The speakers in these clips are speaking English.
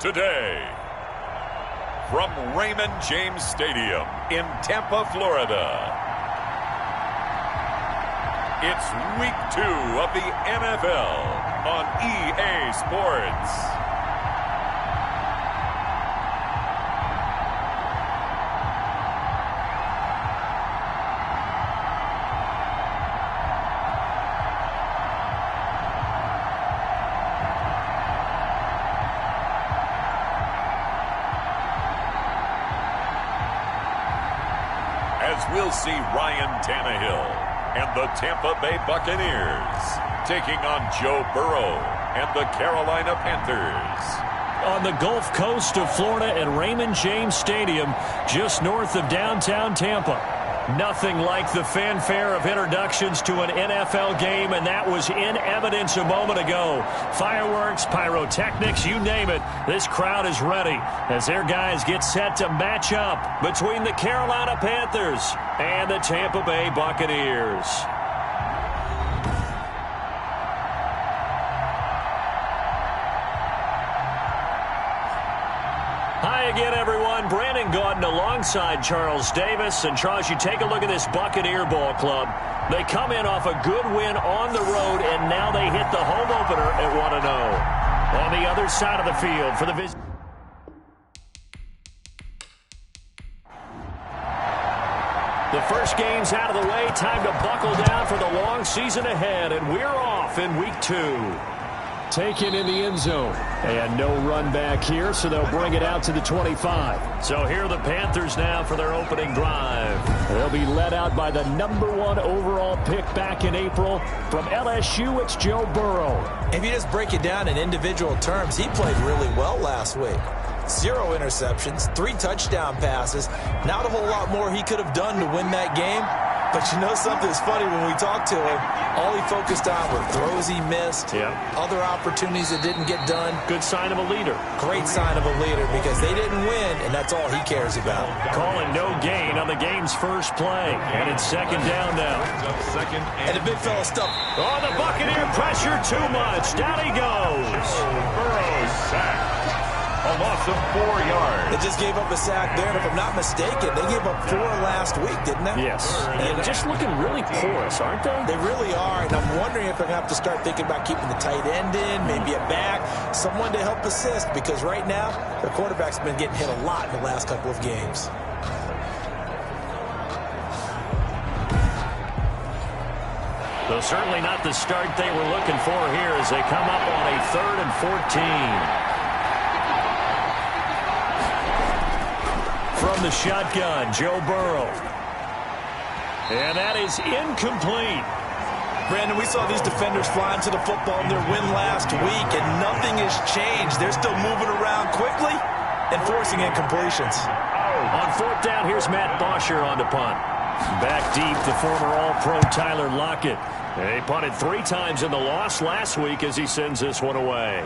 today. From Raymond James Stadium in Tampa, Florida, it's Week 2 of the NFL on EA Sports. As we'll see Ryan Tannehill and the Tampa Bay Buccaneers taking on Joe Burrow and the Carolina Panthers. On the Gulf Coast of Florida at Raymond James Stadium, just north of downtown Tampa. Nothing like the fanfare of introductions to an NFL game, and that was in evidence a moment ago. Fireworks, pyrotechnics, you name it. This crowd is ready as their guys get set to match up between the Carolina Panthers and the Tampa Bay Buccaneers. Hi again, everyone. Brandon Gaudin alongside Charles Davis. And, Charles, you take a look at this Buccaneer ball club. They come in off a good win on the road, and now they hit the home opener at 1-0. On the other side of the field for the visit. The first game's out of the way. Time to buckle down for the long season ahead, and we're off in Week 2. Taken in the end zone. And no run back here, so they'll bring it out to the 25. So here are the Panthers now for their opening drive. They'll be led out by the #1 overall pick back in April. From LSU, it's Joe Burrow. If you just break it down in individual terms, he played really well last week. 0 interceptions, 3 touchdown passes. Not a whole lot more he could have done to win that game. But you know something's funny when we talked to him, all he focused on were throws he missed, other opportunities that didn't get done. Good sign of a leader. Great sign of a leader because they didn't win, and that's all he cares about. Calling no gain on the game's first play. And it's second down now. And the big fella stuck. Oh, the Buccaneer pressure too much. Down he goes. Burrow sacked. A loss of 4 yards. They just gave up a sack there, and if I'm not mistaken, they gave up 4 last week, didn't they? Yes. And just looking really porous, aren't they? They really are, and I'm wondering if they're going to have to start thinking about keeping the tight end in, maybe a back, someone to help assist, because right now, their quarterback's been getting hit a lot in the last couple of games. So certainly not the start they were looking for here as they come up on a 3rd and 14. From the shotgun, Joe Burrow. And that is incomplete. Brandon, we saw these defenders flying to the football in their win last week, and nothing has changed. They're still moving around quickly and forcing incompletions. On 4th down, here's Matt Bosher on the punt. Back deep, the former All-Pro Tyler Lockett. He punted 3 times in the loss last week as he sends this one away.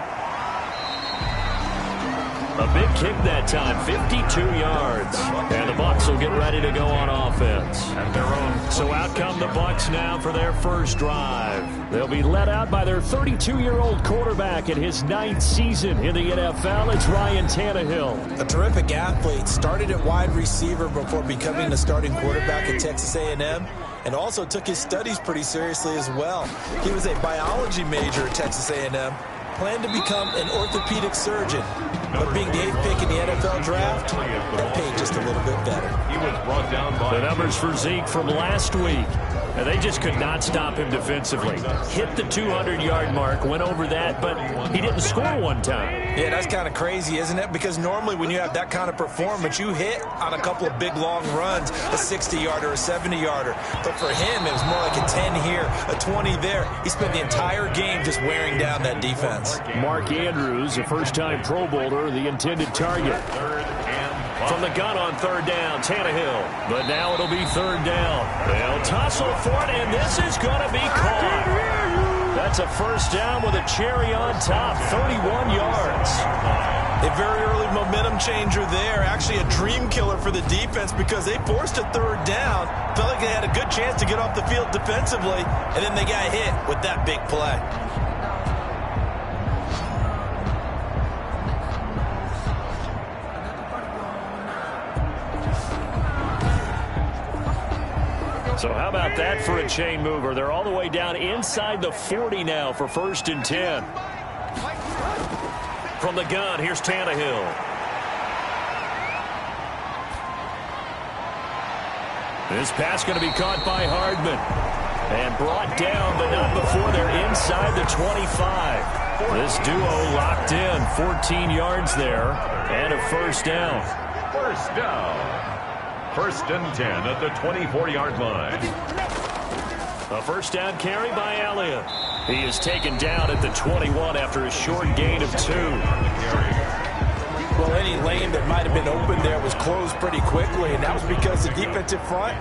A big kick that time, 52 yards. And the Bucs will get ready to go on offense. At their own. So out come the Bucs now for their first drive. They'll be led out by their 32-year-old quarterback in his 9th season in the NFL. It's Ryan Tannehill. A terrific athlete. Started at wide receiver before becoming the starting quarterback at Texas A&M. And also took his studies pretty seriously as well. He was a biology major at Texas A&M. Planned to become an orthopedic surgeon. But being the 8th pick in the NFL draft, that paid just a little bit better. He was brought down by the numbers for Zeke from last week. And they just could not stop him defensively. Hit the 200-yard mark, went over that, but he didn't score one time. Yeah, that's kind of crazy, isn't it? Because normally when you have that kind of performance, you hit on a couple of big, long runs, a 60-yarder, a 70-yarder. But for him, it was more like a 10 here, a 20 there. He spent the entire game just wearing down that defense. Mark Andrews, a first-time Pro Bowler, the intended target. From the gun on 3rd down, Tannehill. But now it'll be 3rd down. They'll tussle for it, and this is going to be caught. That's a first down with a cherry on top, 31 yards. A very early momentum changer there. Actually a dream killer for the defense because they forced a 3rd down. Felt like they had a good chance to get off the field defensively, and then they got hit with that big play. So how about that for a chain mover? They're all the way down inside the 40 now for 1st and 10. From the gun, here's Tannehill. This pass going to be caught by Hardman. And brought down, but not before they're inside the 25. This duo locked in. 14 yards there. And a 1st down. 1st down. 1st and 10 at the 24-yard line. A 1st down carry by Elliott. He is taken down at the 21 after a short gain of 2. Well, any lane that might have been open there was closed pretty quickly, and that was because the defensive front,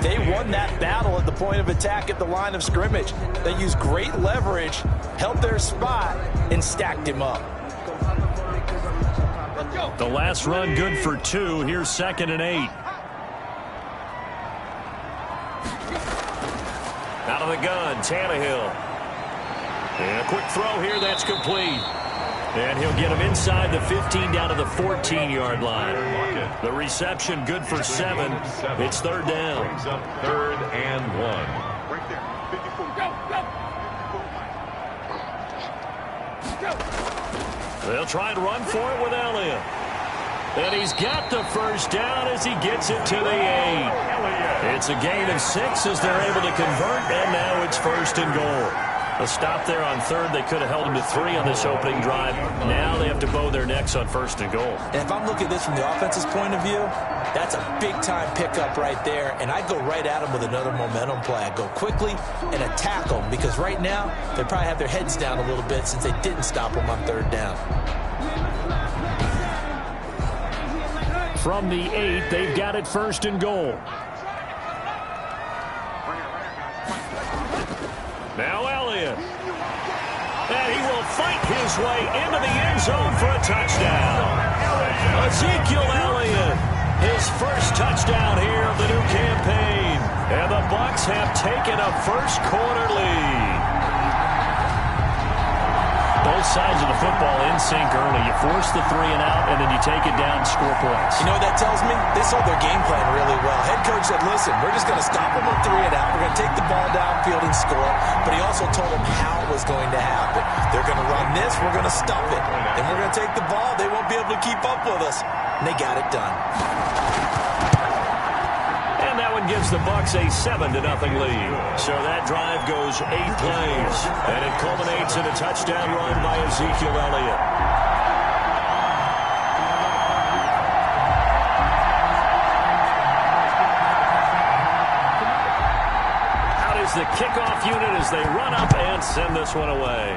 they won that battle at the point of attack at the line of scrimmage. They used great leverage, held their spot, and stacked him up. The last run good for 2. Here's 2nd and 8. Out of the gun, Tannehill. And a quick throw here, that's complete. And he'll get him inside the 15 down to the 14-yard line. The reception good for 7. It's 3rd down. Brings up 3rd and 1. Right there. 54. Go. They'll try and run for it with Elliott. And he's got the 1st down as he gets it to the 8. It's a gain of 6 as they're able to convert, and now it's 1st and goal. A stop there on 3rd. They could have held him to 3 on this opening drive. Now they have to bow their necks on 1st and goal. And if I'm looking at this from the offense's point of view, that's a big-time pickup right there. And I go right at them with another momentum play. I go quickly and attack them because right now they probably have their heads down a little bit since they didn't stop them on 3rd down. From the 8, they've got it 1st and goal. Now Elliott. And he will fight his way into the end zone for a touchdown. Ezekiel Elliott, his 1st touchdown here of the new campaign. And the Bucs have taken a 1st quarter lead. Both sides of the football in sync early. You force the 3 and out, and then you take it down and score points. You know what that tells me? They saw their game plan really well. Head coach said, listen, we're just going to stop them on 3 and out. We're going to take the ball downfield and score. But he also told them how it was going to happen. They're going to run this. We're going to stop it. Then we're going to take the ball. They won't be able to keep up with us. And they got it done. And that one gives the Bucs a 7-0 lead. So that drive goes 8 plays. And it culminates in a touchdown run by Ezekiel Elliott. Out is the kickoff unit as they run up and send this one away.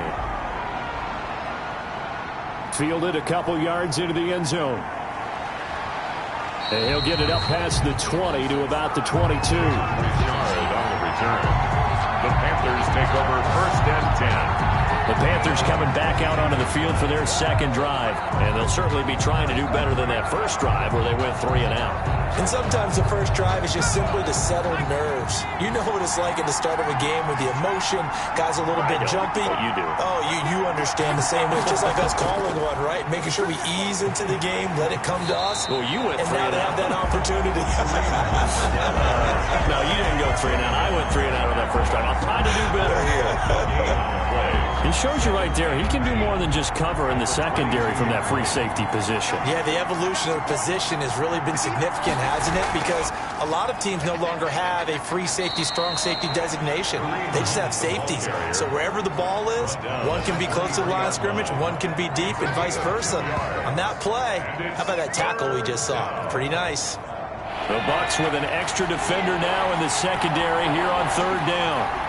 Fielded a couple yards into the end zone. And he'll get it up past the 20 to about the 22. Richard on the return. The Panthers take over 1st and 10. The Panthers coming back out onto the field for their 2nd drive. And they'll certainly be trying to do better than that 1st drive where they went 3 and out. And sometimes the 1st drive is just simply to settle nerves. You know what it's like at the start of a game with the emotion. Guys a little bit jumpy. But you do. Oh, you understand the same way. It's just like us calling one, right? Making sure we ease into the game, let it come to us. Well, you went 3 and now they have that opportunity. No, you didn't go 3 and out. I went 3 and out on that 1st drive. I'm trying to do better here. He shows you right there. He can do more than just cover in the secondary from that free safety position. Yeah, the evolution of the position has really been significant, hasn't it? Because a lot of teams no longer have a free safety, strong safety designation. They just have safeties. So wherever the ball is, one can be close to the line of scrimmage, one can be deep, and vice versa. On that play, how about that tackle we just saw? Pretty nice. The Bucs with an extra defender now in the secondary here on 3rd down.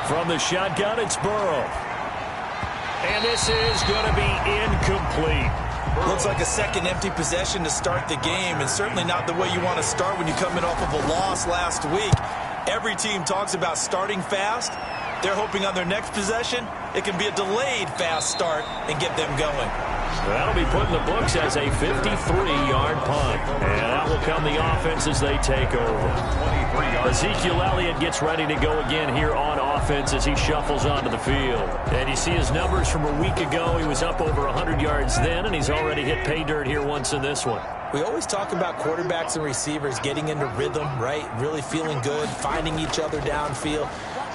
From the shotgun, it's Burrow. And this is going to be incomplete. Looks like a second empty possession to start the game, and certainly not the way you want to start when you're coming off of a loss last week. Every team talks about starting fast. They're hoping on their next possession, it can be a delayed fast start and get them going. That'll be put in the books as a 53-yard punt. And that will come the offense as they take over. Ezekiel Elliott gets ready to go again here on offense as he shuffles onto the field. And you see his numbers from a week ago. He was up over 100 yards then, and he's already hit pay dirt here once in this one. We always talk about quarterbacks and receivers getting into rhythm, right? Really feeling good, finding each other downfield.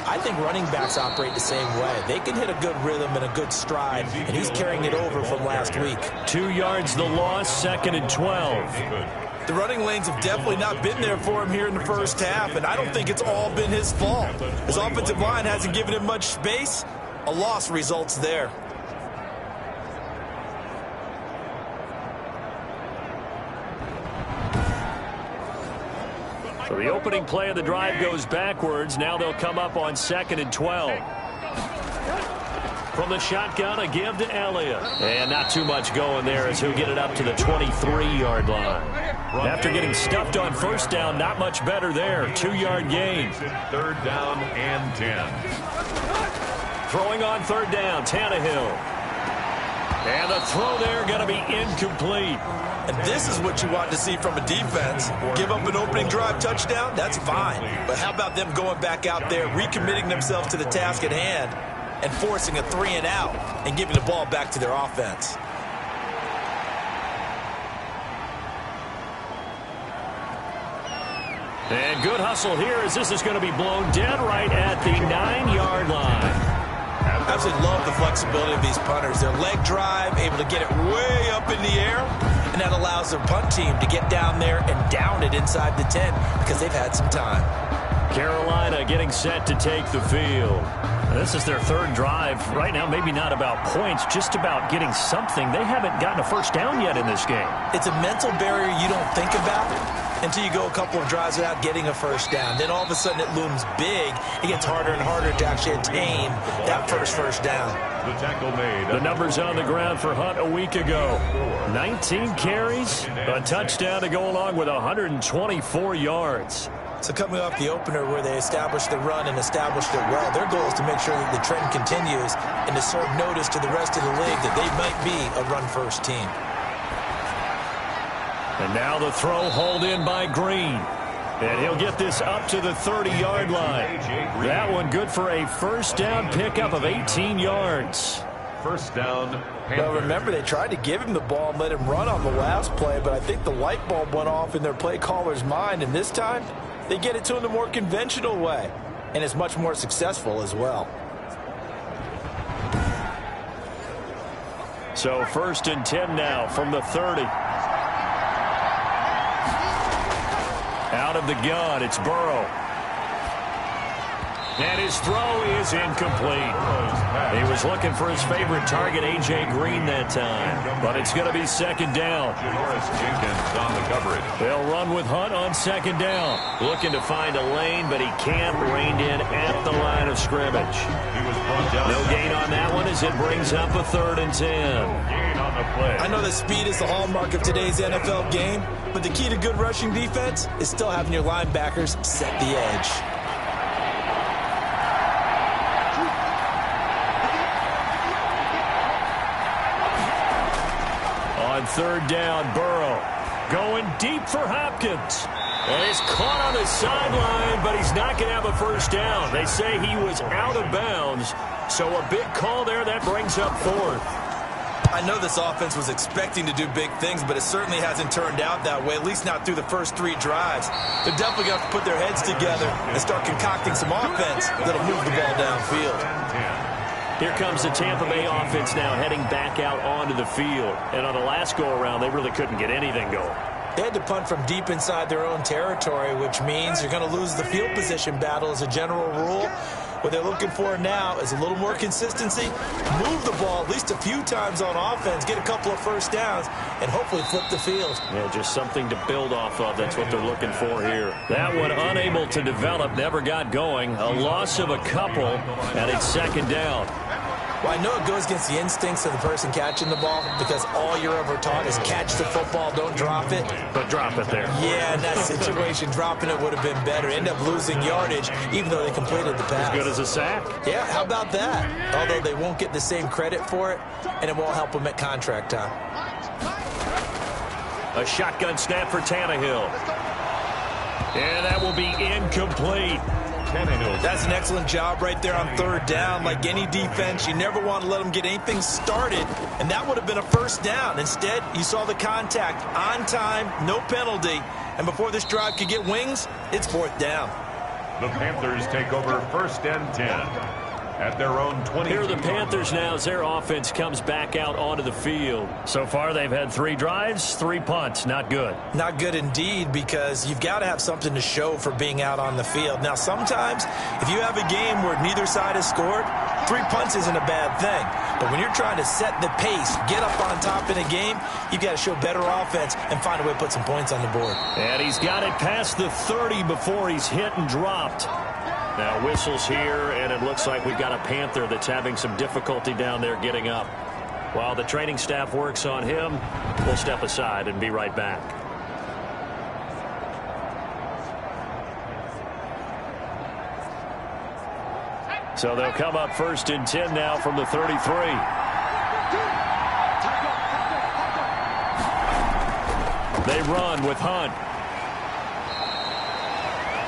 I think running backs operate the same way. They can hit a good rhythm and a good stride, and he's carrying it over from last week. 2 yards the loss, 2nd and 12. The running lanes have definitely not been there for him here in the first half, and I don't think it's all been his fault. His offensive line hasn't given him much space. A loss results there. So the opening play of the drive goes backwards. Now they'll come up on 2nd and 12. From the shotgun, a give to Elliott. And not too much going there as he'll get it up to the 23-yard line. After getting stuffed on first down, not much better there. 2-yard gain. 3rd down and 10. Throwing on 3rd down, Tannehill. And the throw there going to be incomplete. And this is what you want to see from a defense. Give up an opening drive touchdown, that's fine. But how about them going back out there, recommitting themselves to the task at hand, and forcing a 3-and-out and giving the ball back to their offense. And good hustle here as this is going to be blown dead right at the 9-yard line. I absolutely love the flexibility of these punters. Their leg drive, able to get it way up in the air, and that allows their punt team to get down there and down it inside the 10 because they've had some time. Carolina getting set to take the field. This is their 3rd drive. Right now, maybe not about points, just about getting something. They haven't gotten a first down yet in this game. It's a mental barrier you don't think about until you go a couple of drives without getting a first down. Then all of a sudden it looms big. It gets harder and harder to actually attain that first down. The tackle made. The numbers on the ground for Hunt a week ago. 19 carries, a touchdown to go along with 124 yards. So coming off the opener where they established the run and established it well, their goal is to make sure that the trend continues and to serve notice to the rest of the league that they might be a run-first team. And now the throw hauled in by Green. And he'll get this up to the 30-yard line. That one good for a first down pickup of 18 yards. First down. Now remember, they tried to give him the ball and let him run on the last play, but I think the light bulb went off in their play caller's mind, and this time they get it to him the more conventional way, and it's much more successful as well. So 1st and 10 now from the 30. Out of the gun, it's Burrow. And his throw is incomplete. He was looking for his favorite target, A.J. Green, that time. But it's going to be 2nd down. Jenkins on the coverage. They'll run with Hunt on 2nd down. Looking to find a lane, but he can't. Reined in at the line of scrimmage. He was brought down. No gain on that one as it brings up a 3rd and 10. Gain on the play. I know that speed is the hallmark of today's NFL game, but the key to good rushing defense is still having your linebackers set the edge. On 3rd down, Burrow going deep for Hopkins. And he's caught on the sideline, but he's not going to have a first down. They say he was out of bounds, so a big call there that brings up 4th. I know this offense was expecting to do big things, but it certainly hasn't turned out that way, at least not through the first 3 drives. They're definitely going to have to put their heads together and start concocting some offense that'll move the ball downfield. Here comes the Tampa Bay offense now heading back out onto the field. And on the last go-around, they really couldn't get anything going. They had to punt from deep inside their own territory, which means you're going to lose the field position battle as a general rule. What they're looking for now is a little more consistency, move the ball at least a few times on offense, get a couple of first downs, and hopefully flip the field. Yeah, just something to build off of. That's what they're looking for here. That one unable to develop, never got going. A loss of a couple, and it's 2nd down. Well, I know it goes against the instincts of the person catching the ball because all you're ever taught is catch the football, don't drop it. But drop it there. Yeah, in that situation, dropping it would have been better. End up losing yardage, even though they completed the pass. As good as a sack. Yeah, how about that? Although they won't get the same credit for it, and it won't help them at contract time. A shotgun snap for Tannehill. And that will be incomplete. That's an excellent job right there on third down. Like any defense, you never want to let them get anything started, and that would have been a first down. Instead, you saw the contact on time, no penalty, and before this drive could get wings, it's fourth down. The Panthers take over 1st and 10 at their own 20. Here are the Panthers now as their offense comes back out onto the field. So far, they've had 3 drives, 3 punts. Not good. Not good indeed, because you've got to have something to show for being out on the field. Now, sometimes, if you have a game where neither side has scored, 3 punts isn't a bad thing. But when you're trying to set the pace, get up on top in a game, you've got to show better offense and find a way to put some points on the board. And he's got it past the 30 before he's hit and dropped. Now whistles here, and it looks like we've got a Panther that's having some difficulty down there getting up. While the training staff works on him, we'll step aside and be right back. So they'll come up 1st and 10 now from the 33. They run with Hunt.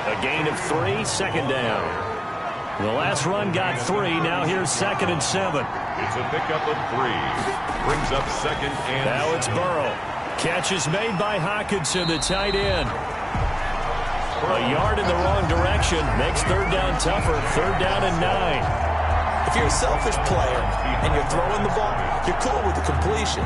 A gain of 3, 2nd down. The last run got 3. Now here's 2nd and 7. It's a pickup of 3. Brings up 2nd and now it's Burrow. Catch is made by Hockenson, the tight end. A yard in the wrong direction makes 3rd down tougher. 3rd down and 9. If you're a selfish player and you're throwing the ball, you're cool with the completion.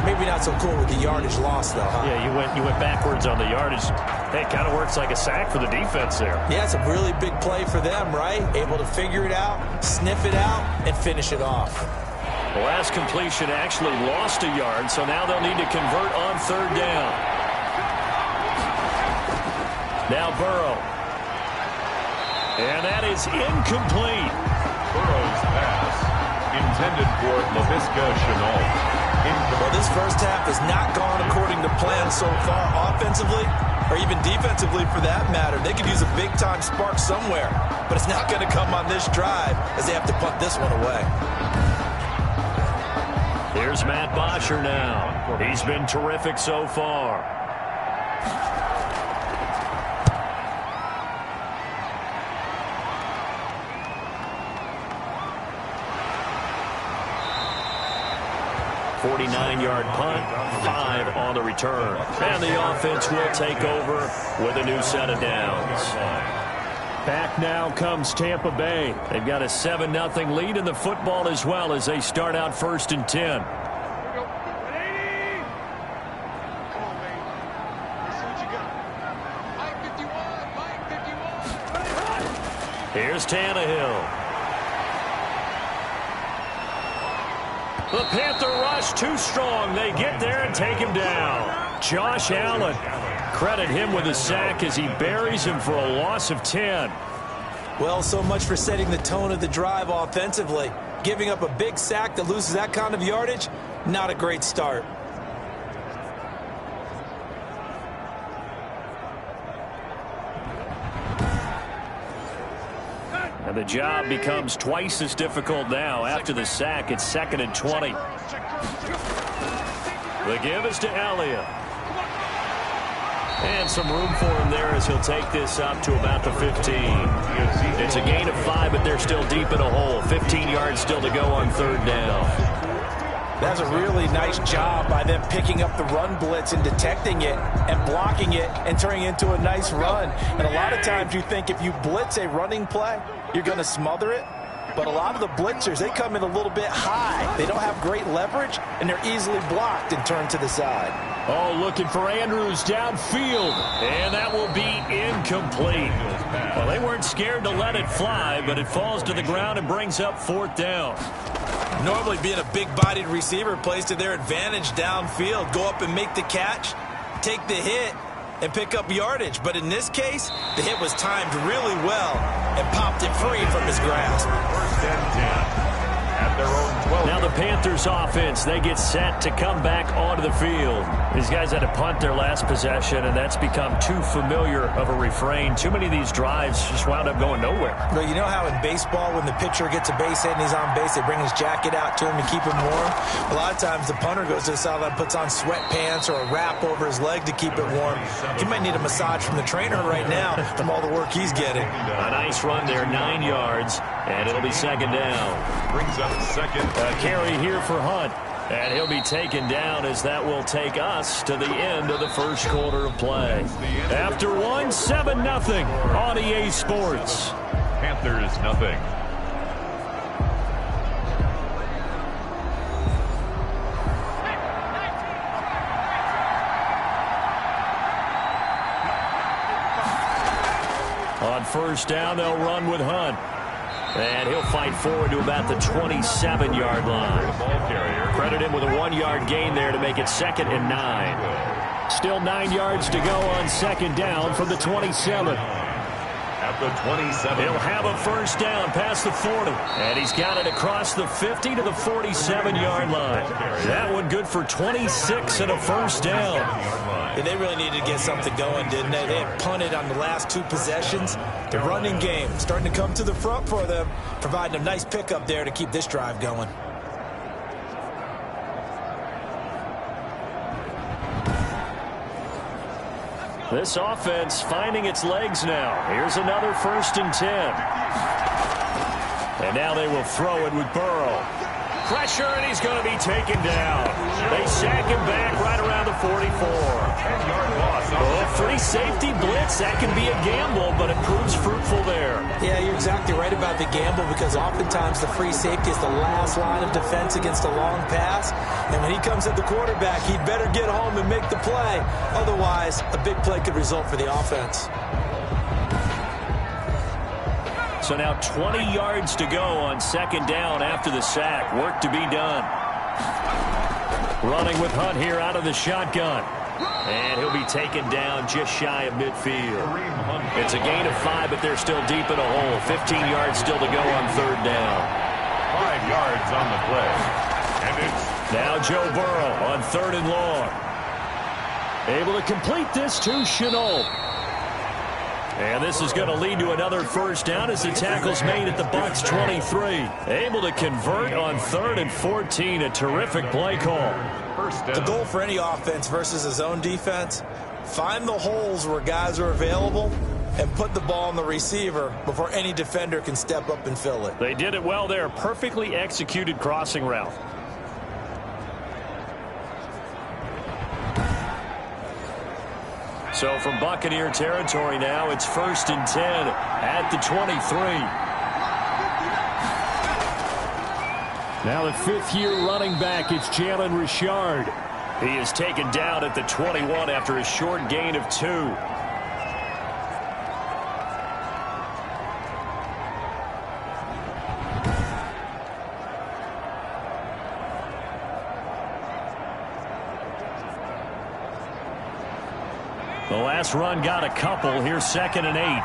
Maybe not so cool with the yardage loss, though, huh? Yeah, you went backwards on the yardage. Hey, it kind of works like a sack for the defense there. Yeah, it's a really big play for them, right? Able to figure it out, sniff it out, and finish it off. The last completion actually lost a yard, so now they'll need to convert on 3rd down. Now Burrow. And that is incomplete. Burrow's pass intended for LaVisca Chenault. Well, this first half has not gone according to plan so far offensively or even defensively for that matter. They could use a big-time spark somewhere, but it's not going to come on this drive as they have to punt this one away. Here's Matt Bosher now. He's been terrific so far. .49-yard punt, 5 on the return. And the offense will take over with a new set of downs. Back now comes Tampa Bay. They've got a 7-0 lead in the football as well as they start out 1st and 10. Here's Tannehill. The Panther rush too strong. They get there and take him down. Josh Allen. Credit him with a sack as he buries him for a loss of 10. Well, so much for setting the tone of the drive offensively. Giving up a big sack that loses that kind of yardage, not a great start. And the job becomes twice as difficult now. After the sack, it's 2nd and 20. The give is to Elliott. And some room for him there as he'll take this up to about the 15. It's a gain of 5, but they're still deep in a hole. 15 yards still to go on 3rd down. That's a really nice job by them picking up the run blitz and detecting it and blocking it and turning it into a nice run. And a lot of times you think if you blitz a running play, you're going to smother it. But a lot of the blitzers, they come in a little bit high. They don't have great leverage, and they're easily blocked and turned to the side. Oh, looking for Andrews downfield. And that will be incomplete. Well, they weren't scared to let it fly, but it falls to the ground and brings up 4th down. Normally being a big-bodied receiver plays to their advantage downfield. Go up and make the catch, take the hit, and pick up yardage. But in this case, the hit was timed really well and popped it free from his grasp. 1st and 10 at their Now the Panthers offense, they get set to come back onto the field. These guys had to punt their last possession, and that's become too familiar of a refrain. Too many of these drives just wound up going nowhere. Well, you know how in baseball, when the pitcher gets a base hit and he's on base, they bring his jacket out to him to keep him warm? A lot of times the punter goes to the sideline, puts on sweatpants or a wrap over his leg to keep it warm. He might need a massage from the trainer right now from all the work he's getting. A nice run there, 9 yards, and it'll be second down. Brings up second. A carry here for Hunt, and he'll be taken down as that will take us to the end of the first quarter of play. After one, 7-0 on EA Sports. Panthers nothing. On first down, they'll run with Hunt. And he'll fight forward to about the 27-yard line. Credit him with a 1-yard gain there to make it 2nd and 9. Still 9 yards to go on second down from the 27. At the 27. He'll have a first down past the 40. And he's got it across the 50 to the 47-yard line. That one good for 26 and a first down. And they really needed to get something going, didn't they? They had punted on the last 2 possessions. The running game starting to come to the front for them, providing a nice pickup there to keep this drive going. This offense finding its legs now. Here's another 1st and 10. And now they will throw it with Burrow. Pressure, and he's going to be taken down. They sack him back right around the 44. 10-yard loss. Oh, free safety blitz, that can be a gamble, but it proves fruitful there. Yeah, you're exactly right about the gamble, because oftentimes the free safety is the last line of defense against a long pass. And when he comes at the quarterback, he'd better get home and make the play. Otherwise, a big play could result for the offense. So now 20 yards to go on second down after the sack. Work to be done. Running with Hunt here out of the shotgun. And he'll be taken down just shy of midfield. It's a gain of 5, but they're still deep in a hole. 15 yards still to go on third down. 5 yards on the play. And it's now Joe Burrow on 3rd and long. Able to complete this to Chenault. And this is going to lead to another first down as the tackle's made at the Bucs 23. Able to convert on 3rd and 14. A terrific play call. The goal for any offense versus his own defense, find the holes where guys are available and put the ball on the receiver before any defender can step up and fill it. They did it well there. Perfectly executed crossing route. So from Buccaneer territory now, it's 1st and 10 at the 23. Now the 5th-year running back, it's Jalen Richard. He is taken down at the 21 after a short gain of 2. The last run got a couple. Here's 2nd and 8.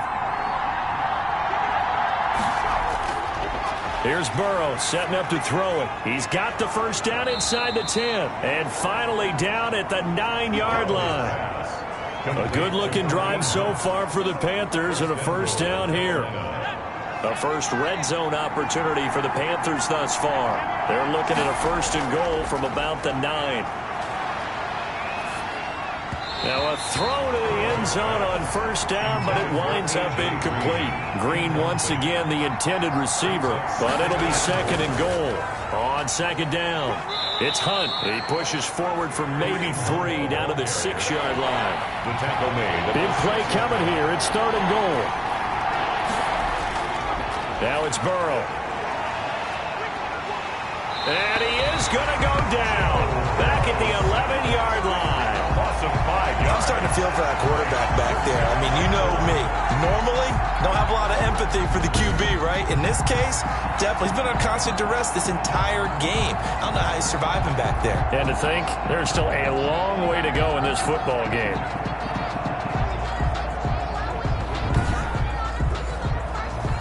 Here's Burrow setting up to throw it. He's got the first down inside the 10. And finally down at the 9-yard line. A good-looking drive so far for the Panthers, and a first down here. A first red zone opportunity for the Panthers thus far. They're looking at a 1st and goal from about the 9. Now a throw to the end zone on first down, but it winds up incomplete. Green once again the intended receiver, but it'll be 2nd and goal. On second down, it's Hunt. He pushes forward for maybe 3 down to the 6-yard line. the tackle made. Big play coming here. It's 3rd and goal. Now it's Burrow. And he is going to go down back at the 11-yard line. I'm starting to feel for that quarterback back there. I mean, you know me. Normally, don't have a lot of empathy for the QB, right? In this case, definitely. He's been on constant duress this entire game. I don't know how he's surviving back there. And to think, there's still a long way to go in this football game.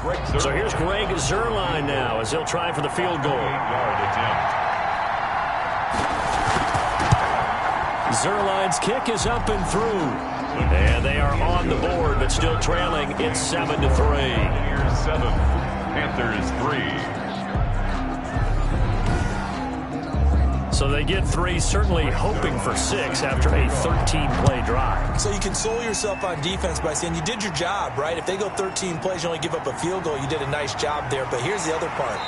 Breaks So here's Greg Zuerlein now as he'll try for the field goal. 8-yard attempt. Zuerlein's kick is up and through. And they are on the board, but still trailing. It's 7-3. Buccaneers 7, Panthers 3. So they get 3, certainly hoping for 6 after a 13-play drive. So you console yourself on defense by saying you did your job, right? If they go 13 plays, you only give up a field goal, you did a nice job there. But here's the other part.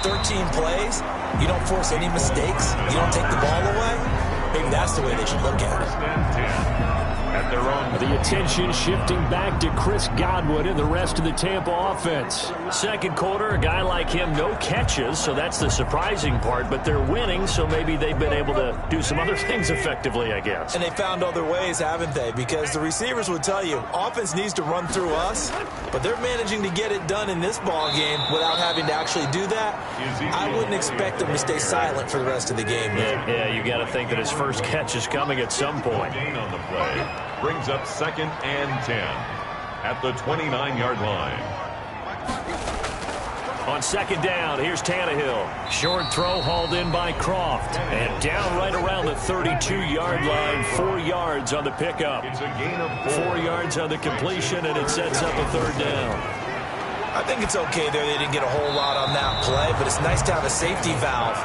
13 plays, you don't force any mistakes, you don't take the ball away. Maybe that's the way they should look at it. First and 10. At their own. The attention shifting back to Chris Godwin and the rest of the Tampa offense. Second quarter, a guy like him, no catches, so that's the surprising part, but they're winning, so maybe they've been able to do some other things effectively, I guess. And they found other ways, haven't they? Because the receivers would tell you, offense needs to run through us, but they're managing to get it done in this ball game without having to actually do that. I wouldn't expect them to stay silent for the rest of the game. Yeah, you got to think that his first catch is coming at some point. Gain on the play. Brings up 2nd and 10 at the 29-yard line. On 2nd down, here's Tannehill. Short throw hauled in by Croft. And down right around the 32-yard line, 4 yards on the pickup. It's a gain of 4 yards on the completion, and it sets up a 3rd down. I think it's okay there. They didn't get a whole lot on that play, but it's nice to have a safety valve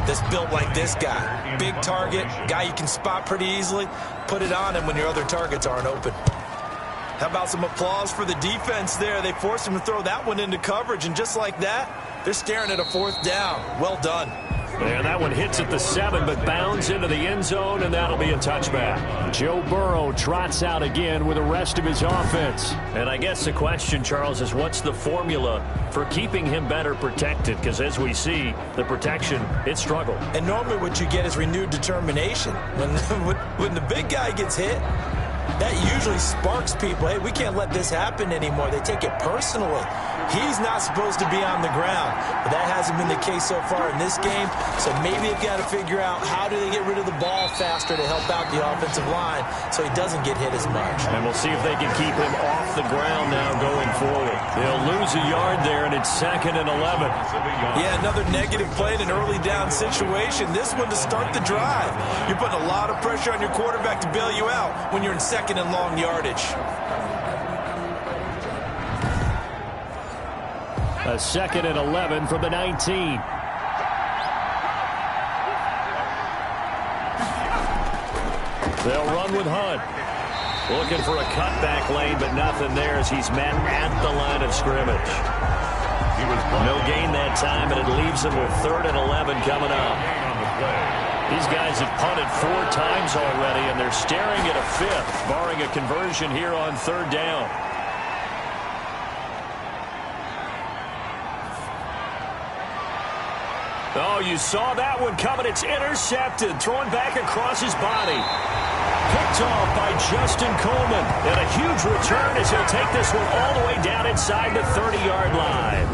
that's built like this guy. Big target, guy you can spot pretty easily. Put it on him when your other targets aren't open. How about some applause for the defense there? They forced him to throw that one into coverage, and just like that, they're staring at a 4th down. Well done. And that one hits at the 7, but bounds into the end zone, and that'll be a touchback. Joe Burrow trots out again with the rest of his offense. And I guess the question, Charles, is what's the formula for keeping him better protected? Because as we see, the protection, it struggled. And normally what you get is renewed determination. When the big guy gets hit, that usually sparks people. Hey, we can't let this happen anymore. They take it personally. He's not supposed to be on the ground, but that hasn't been the case so far in this game. So maybe they've got to figure out how do they get rid of the ball faster to help out the offensive line so he doesn't get hit as much. And we'll see if they can keep him off the ground now going forward. They'll lose a yard there, and it's 2nd and 11. Yeah, another negative play in an early down situation. This one to start the drive. You're putting a lot of pressure on your quarterback to bail you out when you're in 2nd and long yardage. A 2nd and 11 from the 19. They'll run with Hunt. Looking for a cutback lane, but nothing there as he's met at the line of scrimmage. No gain that time, and it leaves him with 3rd and 11 coming up. These guys have punted 4 times already, and they're staring at a 5th, barring a conversion here on 3rd down. Oh, you saw that one coming. It's intercepted. Thrown back across his body. Picked off by Justin Coleman. And a huge return as he'll take this one all the way down inside the 30-yard line.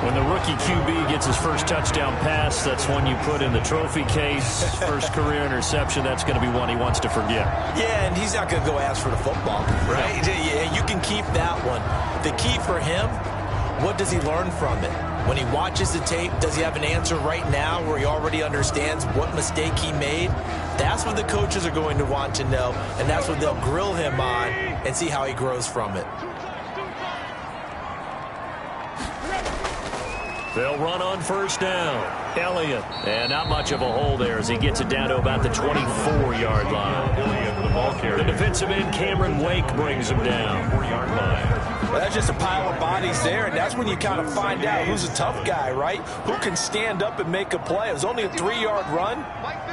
When the rookie QB gets his first touchdown pass, that's one you put in the trophy case. First career interception, that's going to be one he wants to forget. Yeah, and he's not going to go ask for the football, right? Yeah, you can keep that one. The key for him, what does he learn from it? When he watches the tape, does he have an answer right now where he already understands what mistake he made? That's what the coaches are going to want to know, and that's what they'll grill him on and see how he grows from it. They'll run on 1st down. Elliott. And not much of a hole there as he gets it down to about the 24-yard line. Elliott, the ball carrier. The defensive end, Cameron Wake, brings him down. 4-yard line. Well, that's just a pile of bodies there, and that's when you kind of find out who's a tough guy, right? Who can stand up and make a play. It was only a 3-yard run,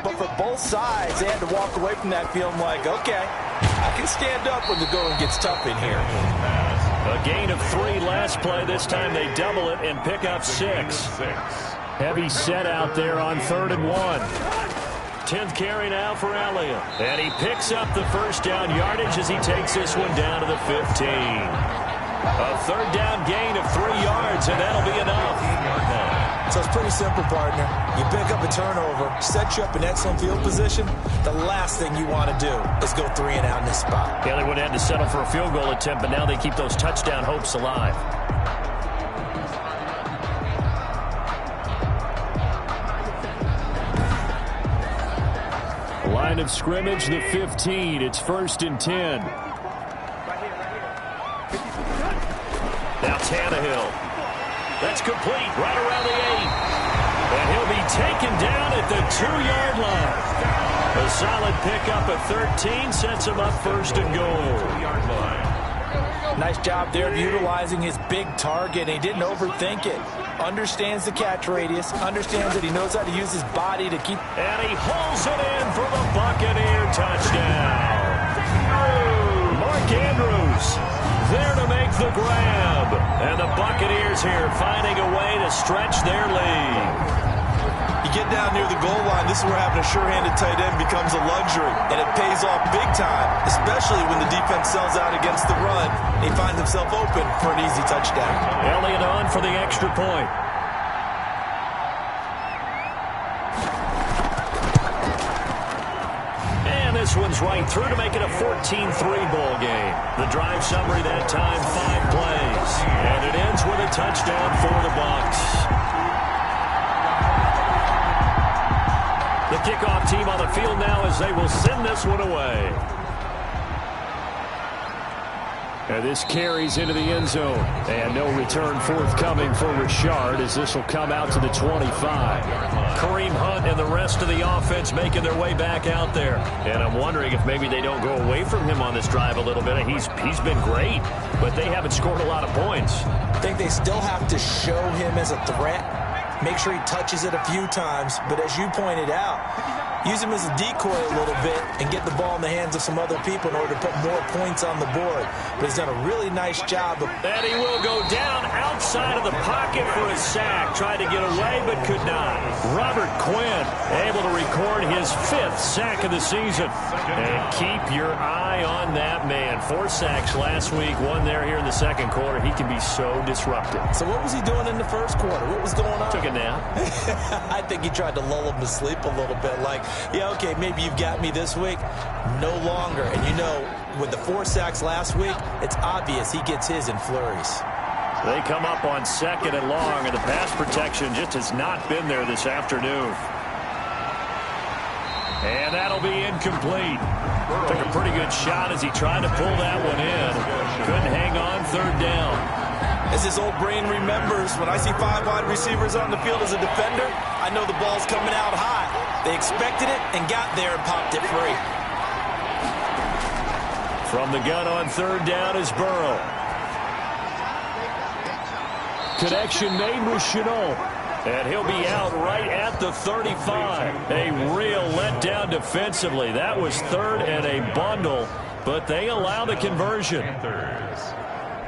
but for both sides, they had to walk away from that feeling like, okay, I can stand up when the going gets tough in here. A gain of 3 last play. This time they double it and pick up 6. Heavy set out there on 3rd and 1. 10th carry now for Elliott. And he picks up the first down yardage as he takes this one down to the 15. A 3rd down gain of 3 yards, and that'll be enough. So it's pretty simple, partner. You pick up a turnover, set you up in excellent field position. The last thing you want to do is go 3 and out in this spot. Yeah, they would have had to settle for a field goal attempt, but now they keep those touchdown hopes alive. line of scrimmage, the 15. It's 1st and 10. Now Tannehill. That's complete right around the 8. And he'll be taken down at the 2-yard line. A solid pickup at 13 sets him up 1st and goal. Nice job there of utilizing his big target. He didn't overthink it. Understands the catch radius. Understands that he knows how to use his body to keep. And he holds it in for the Buccaneer touchdown. Mark Andrews there to make the grab. And the Buccaneers here finding a way to stretch their lead. You get down near the goal line, this is where having a sure-handed tight end becomes a luxury, and it pays off big time, especially when the defense sells out against the run. He finds himself open for an easy touchdown. Elliott on for the extra point. And this one's right through to make it a 14-3 ball game. The drive summary that time, 5 plays. And it ends with a touchdown for the Bucs. The kickoff team on the field now as they will send this one away. And this carries into the end zone. And no return forthcoming for Richard as this will come out to the 25. Kareem Hunt and the rest of the offense making their way back out there. And I'm wondering if maybe they don't go away from him on this drive a little bit. He's been great, but they haven't scored a lot of points. I think they still have to show him as a threat. Make sure he touches it a few times. But as you pointed out, use him as a decoy a little bit and get the ball in the hands of some other people in order to put more points on the board. But he's done a really nice job. And he will go down outside of the pocket for a sack. Tried to get away but could not. Robert Quinn able to record his 5th sack of the season. And keep your eye on that man. 4 sacks last week, 1 there here in the second quarter. He can be so disruptive. So what was he doing in the first quarter? What was going on? Took a nap. I think he tried to lull him to sleep a little bit. Like, yeah, okay, maybe you've got me this week. No longer. And you know, with the 4 sacks last week, it's obvious he gets his in flurries. They come up on 2nd and long, and the pass protection just has not been there this afternoon. And that'll be incomplete. Took a pretty good shot as he tried to pull that one in. Couldn't hang on, 3rd down. As his old brain remembers, when I see 5 wide receivers on the field as a defender, I know the ball's coming out high. They expected it and got there and popped it free. From the gun on 3rd down is Burrow. Connection made with Chenault. And he'll be out right at the 35. A real letdown defensively. That was 3rd and a bundle, but they allow the conversion.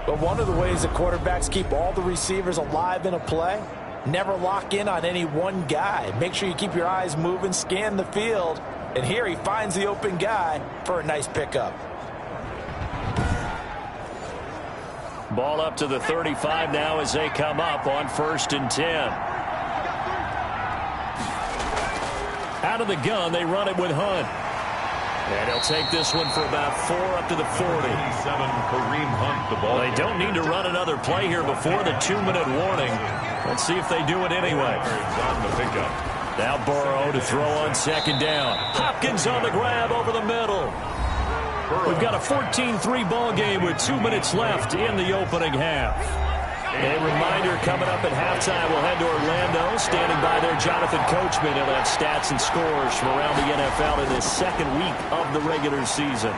But one of the ways that quarterbacks keep all the receivers alive in a play, never lock in on any one guy. Make sure you keep your eyes moving, scan the field. And here he finds the open guy for a nice pickup. Ball up to the 35 now as they come up on 1st and 10. Out of the gun, they run it with Hunt. And he'll take this one for about 4 up to the 40. Kareem Hunt, the ball. They don't need to run another play here before the 2-minute warning. Let's see if they do it anyway. On the pickup. Now Burrow to throw on 2nd down. Hopkins on the grab over the middle. We've got a 14-3 ball game with 2 minutes left in the opening half. A reminder coming up at halftime, we'll head to Orlando. Standing by there, Jonathan Coachman. He'll have stats and scores from around the NFL in this 2nd week of the regular season.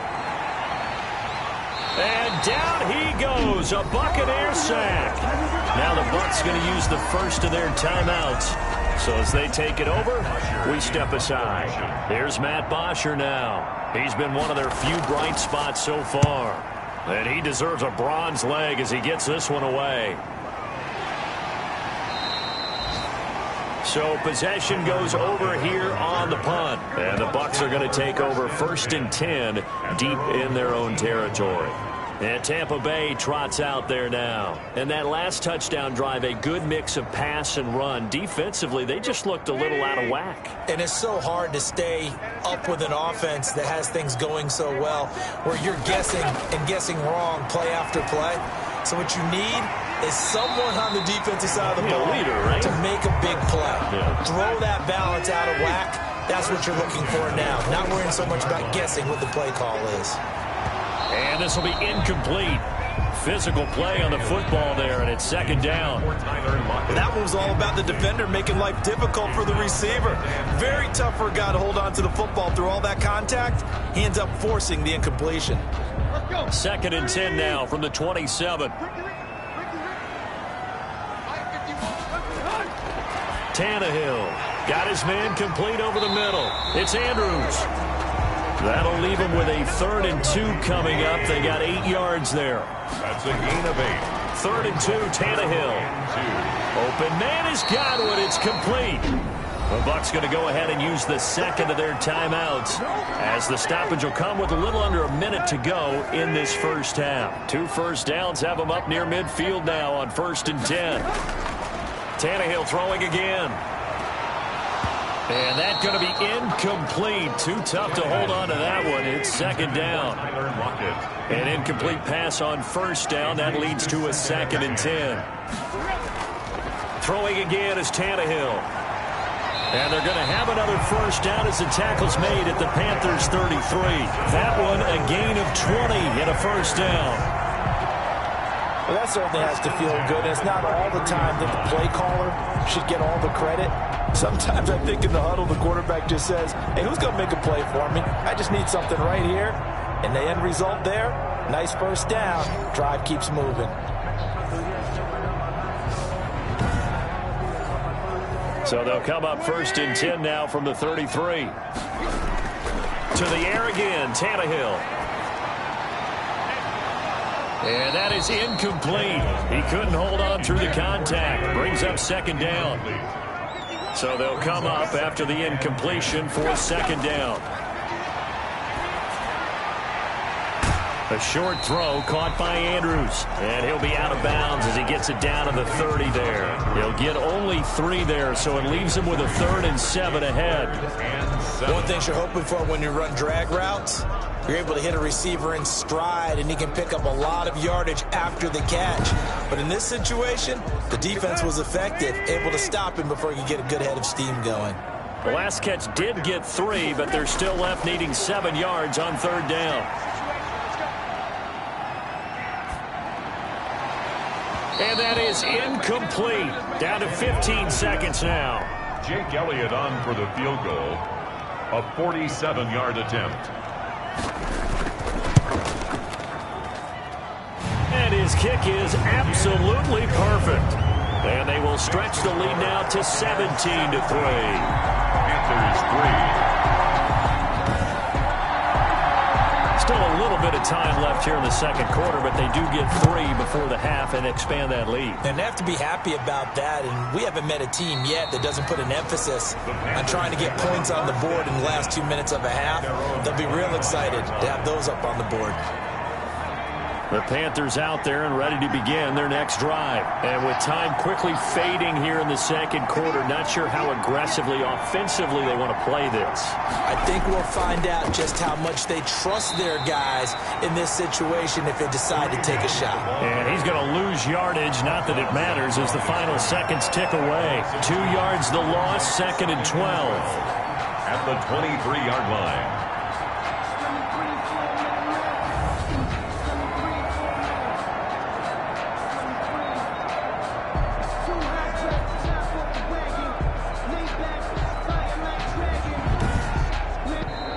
And down he goes, a Buccaneer sack. Now the Bucs going to use the first of their timeouts. So as they take it over, we step aside. Here's Matt Bosher now. He's been one of their few bright spots so far. And he deserves a bronze leg as he gets this one away. So possession goes over here on the punt. And the Bucs are going to take over 1st and 10 deep in their own territory. And Tampa Bay trots out there now. And that last touchdown drive, a good mix of pass and run. Defensively, they just looked a little out of whack. And it's so hard to stay up with an offense that has things going so well, where you're guessing and guessing wrong play after play. So what you need is someone on the defensive side of the ball leader, right? to make a big play. Throw that balance out of whack. That's what you're looking for now. Not worrying so much about guessing what the play call is. And this will be incomplete. Physical play on the football there, and it's second down. That one was all about the defender making life difficult for the receiver. Very tough for a guy to hold on to the football through all that contact. He ends up forcing the incompletion. Second and 10 now from the 27. Tannehill got his man complete over the middle. It's Andrews. That'll leave him with a 3rd and 2 coming up. They got 8 yards there. That's a gain of 8. 3rd and 2, Tannehill. Open man is Godwin. It's complete. The Bucs going to go ahead and use the second of their timeouts, as the stoppage will come with a little under a minute to go in this first half. 2 first downs have them up near midfield now on 1st and 10. Tannehill throwing again. And that's going to be incomplete. Too tough to hold on to that one. It's second down. An incomplete pass on 1st down. That leads to a 2nd and 10. Throwing again is Tannehill. And they're going to have another 1st down as the tackle's made at the Panthers 33. That one a gain of 20 and a 1st down. Well, that certainly has to feel good. It's not all the time that the play caller should get all the credit. Sometimes I think in the huddle, the quarterback just says, hey, who's going to make a play for me? I just need something right here. And the end result there, nice 1st down. Drive keeps moving. So they'll come up 1st and 10 now from the 33. To the air again, Tannehill. And that is incomplete. He couldn't hold on through the contact. Brings up 2nd down. So they'll come up after the incompletion for 2nd down. A short throw caught by Andrews. And he'll be out of bounds as he gets it down to the 30 there. He'll get only 3 there, so it leaves him with a 3rd and 7 ahead. One thing you're hoping for when you run drag routes, you're able to hit a receiver in stride, and he can pick up a lot of yardage after the catch. But in this situation, the defense was effective, able to stop him before he could get a good head of steam going. The last catch did get 3, but they're still left needing 7 yards on 3rd down. And that is incomplete. Down to 15 seconds now. Jake Elliott on for the field goal. A 47-yard attempt. And his kick is absolutely perfect. And they will stretch the lead now to 17-3. Panthers 3. Still a little bit of time left here in the 2nd quarter, but they do get 3 before the half and expand that lead. And they have to be happy about that, and we haven't met a team yet that doesn't put an emphasis on trying to get points on the board in the last 2 minutes of a half. They'll be real excited to have those up on the board. The Panthers out there and ready to begin their next drive. And with time quickly fading here in the 2nd quarter, not sure how aggressively, offensively they want to play this. I think we'll find out just how much they trust their guys in this situation if they decide to take a shot. And he's going to lose yardage, not that it matters, as the final seconds tick away. 2 yards the loss, 2nd and 12. At the 23-yard line.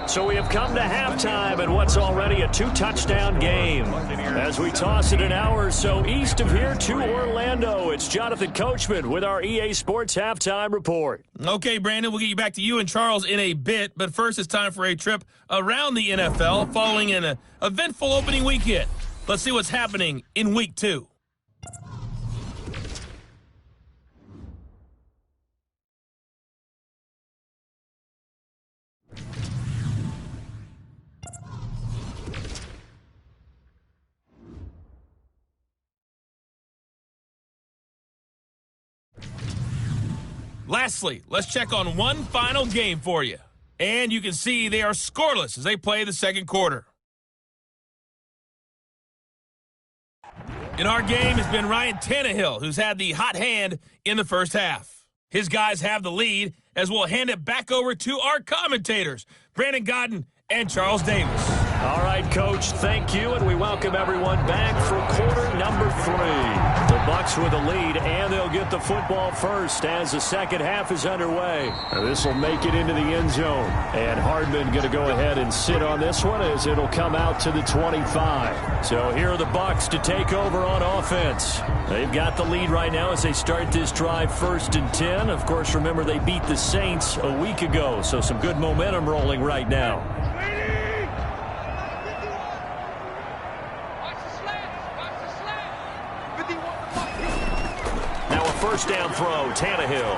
So we have come to halftime in what's already a 2-touchdown game. As we toss it an hour or so east of here to Orlando, it's Jonathan Coachman with our EA Sports Halftime Report. Okay, Brandon, we'll get you back to you and Charles in a bit, but first it's time for a trip around the NFL following an eventful opening weekend. Let's see what's happening in Week 2. Lastly, let's check on one final game for you. And you can see they are scoreless as they play the 2nd quarter. In our game has been Ryan Tannehill, who's had the hot hand in the first half. His guys have the lead as we'll hand it back over to our commentators, Brandon Godden and Charles Davis. All right, Coach, thank you, and we welcome everyone back for quarter number 3. The Bucs with a lead, and they'll get the football first as the second half is underway. This will make it into the end zone, and Hardman going to go ahead and sit on this one as it'll come out to the 25. So here are the Bucs to take over on offense. They've got the lead right now as they start this drive 1st and 10. Of course, remember they beat the Saints a week ago, so some good momentum rolling right now. First down throw, Tannehill.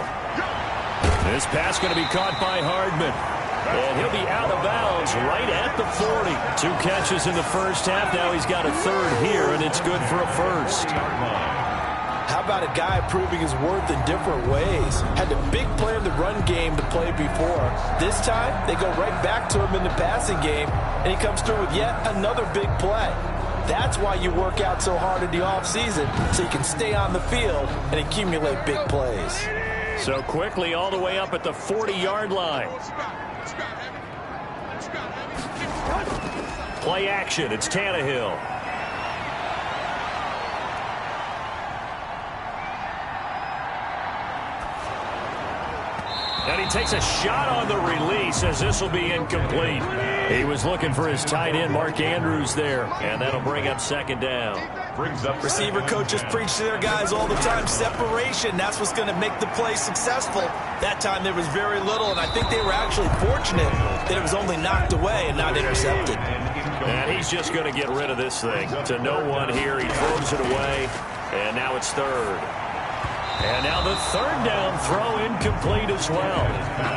This pass going to be caught by Hardman. And he'll be out of bounds right at the 40. 2 catches in the first half. Now he's got a third here, and it's good for a first. How about a guy proving his worth in different ways? Had a big play in the run game to play before. This time, they go right back to him in the passing game, and he comes through with yet another big play. That's why you work out so hard in the offseason, so you can stay on the field and accumulate big plays. So quickly all the way up at the 40-yard line. Play action, it's Tannehill. And he takes a shot on the release as this will be incomplete. He was looking for his tight end, Mark Andrews, there. And that'll bring up second down. Receiver coaches preach to their guys all the time. Separation, that's what's going to make the play successful. That time there was very little, and I think they were actually fortunate that it was only knocked away and not intercepted. And he's just going to get rid of this thing. To no one here, he throws it away, and now it's third. And now the third down throw incomplete as well.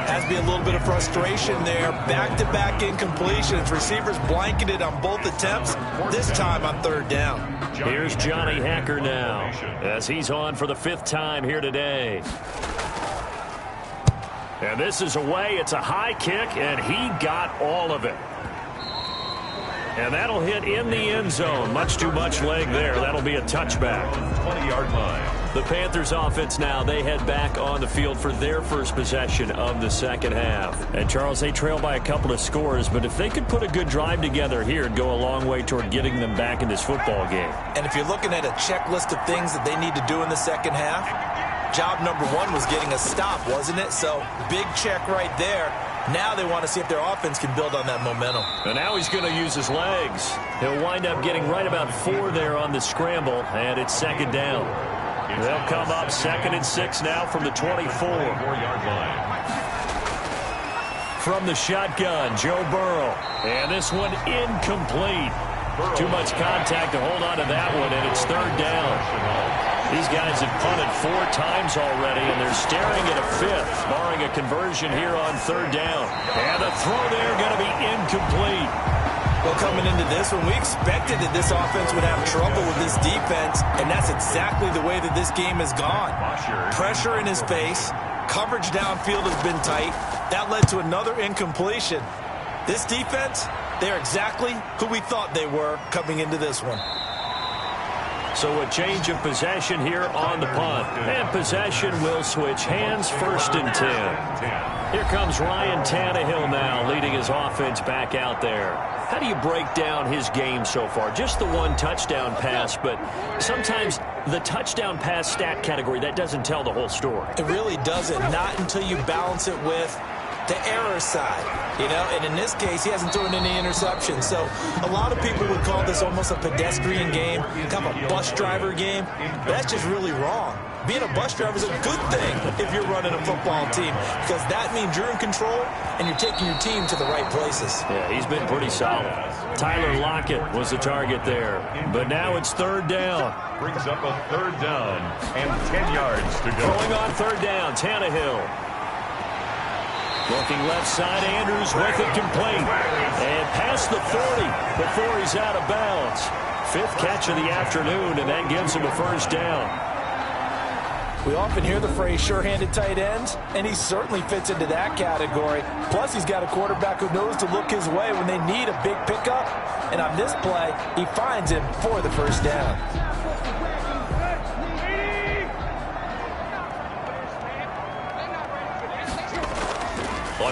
Has to be a little bit of frustration there. Back-to-back incompletions. Receivers blanketed on both attempts. This time on third down. Here's Johnny Hacker now as he's on for the 5th time here today. And this is away. It's a high kick, and he got all of it. And that'll hit in the end zone. Much too much leg there. That'll be a touchback. 20-yard line. The Panthers offense now, they head back on the field for their first possession of the second half. And, Charles, they trail by a couple of scores, but if they could put a good drive together here, it'd go a long way toward getting them back in this football game. And if you're looking at a checklist of things that they need to do in the second half, job number 1 was getting a stop, wasn't it? So, big check right there. Now they want to see if their offense can build on that momentum. And now he's going to use his legs. He'll wind up getting right about 4 there on the scramble, and it's second down. They'll come up 2nd and 6 now from the 24-yard line. From the shotgun, Joe Burrow. And this one incomplete. Too much contact to hold on to that one, and it's third down. These guys have punted 4 times already, and they're staring at a 5th, barring a conversion here on third down. And the throw there going to be incomplete. Well, coming into this one, we expected that this offense would have trouble with this defense, and that's exactly the way that this game has gone. Pressure in his face, coverage downfield has been tight. That led to another incompletion. This defense, they're exactly who we thought they were coming into this one. So a change of possession here on the punt. And possession will switch hands, 1st and 10. Here comes Ryan Tannehill now, leading his offense back out there. How do you break down his game so far? Just the 1 touchdown pass, but sometimes the touchdown pass stat category, that doesn't tell the whole story. It really doesn't, not until you balance it with the error side, and in this case, he hasn't thrown any interceptions. So a lot of people would call this almost a pedestrian game, kind of a bus driver game. That's just really wrong. Being a bus driver is a good thing if you're running a football team, because that means you're in control and you're taking your team to the right places. Yeah, he's been pretty solid. Tyler Lockett was the target there, but now it's third down. Brings up a third down and 10 yards to go. Throwing on third down, Tannehill. Looking left side, Andrews with it complete. And past the 40 before he's out of bounds. 5th catch of the afternoon, and that gives him a first down. We often hear the phrase sure-handed tight ends, and he certainly fits into that category. Plus, he's got a quarterback who knows to look his way when they need a big pickup. And on this play, he finds him for the first down.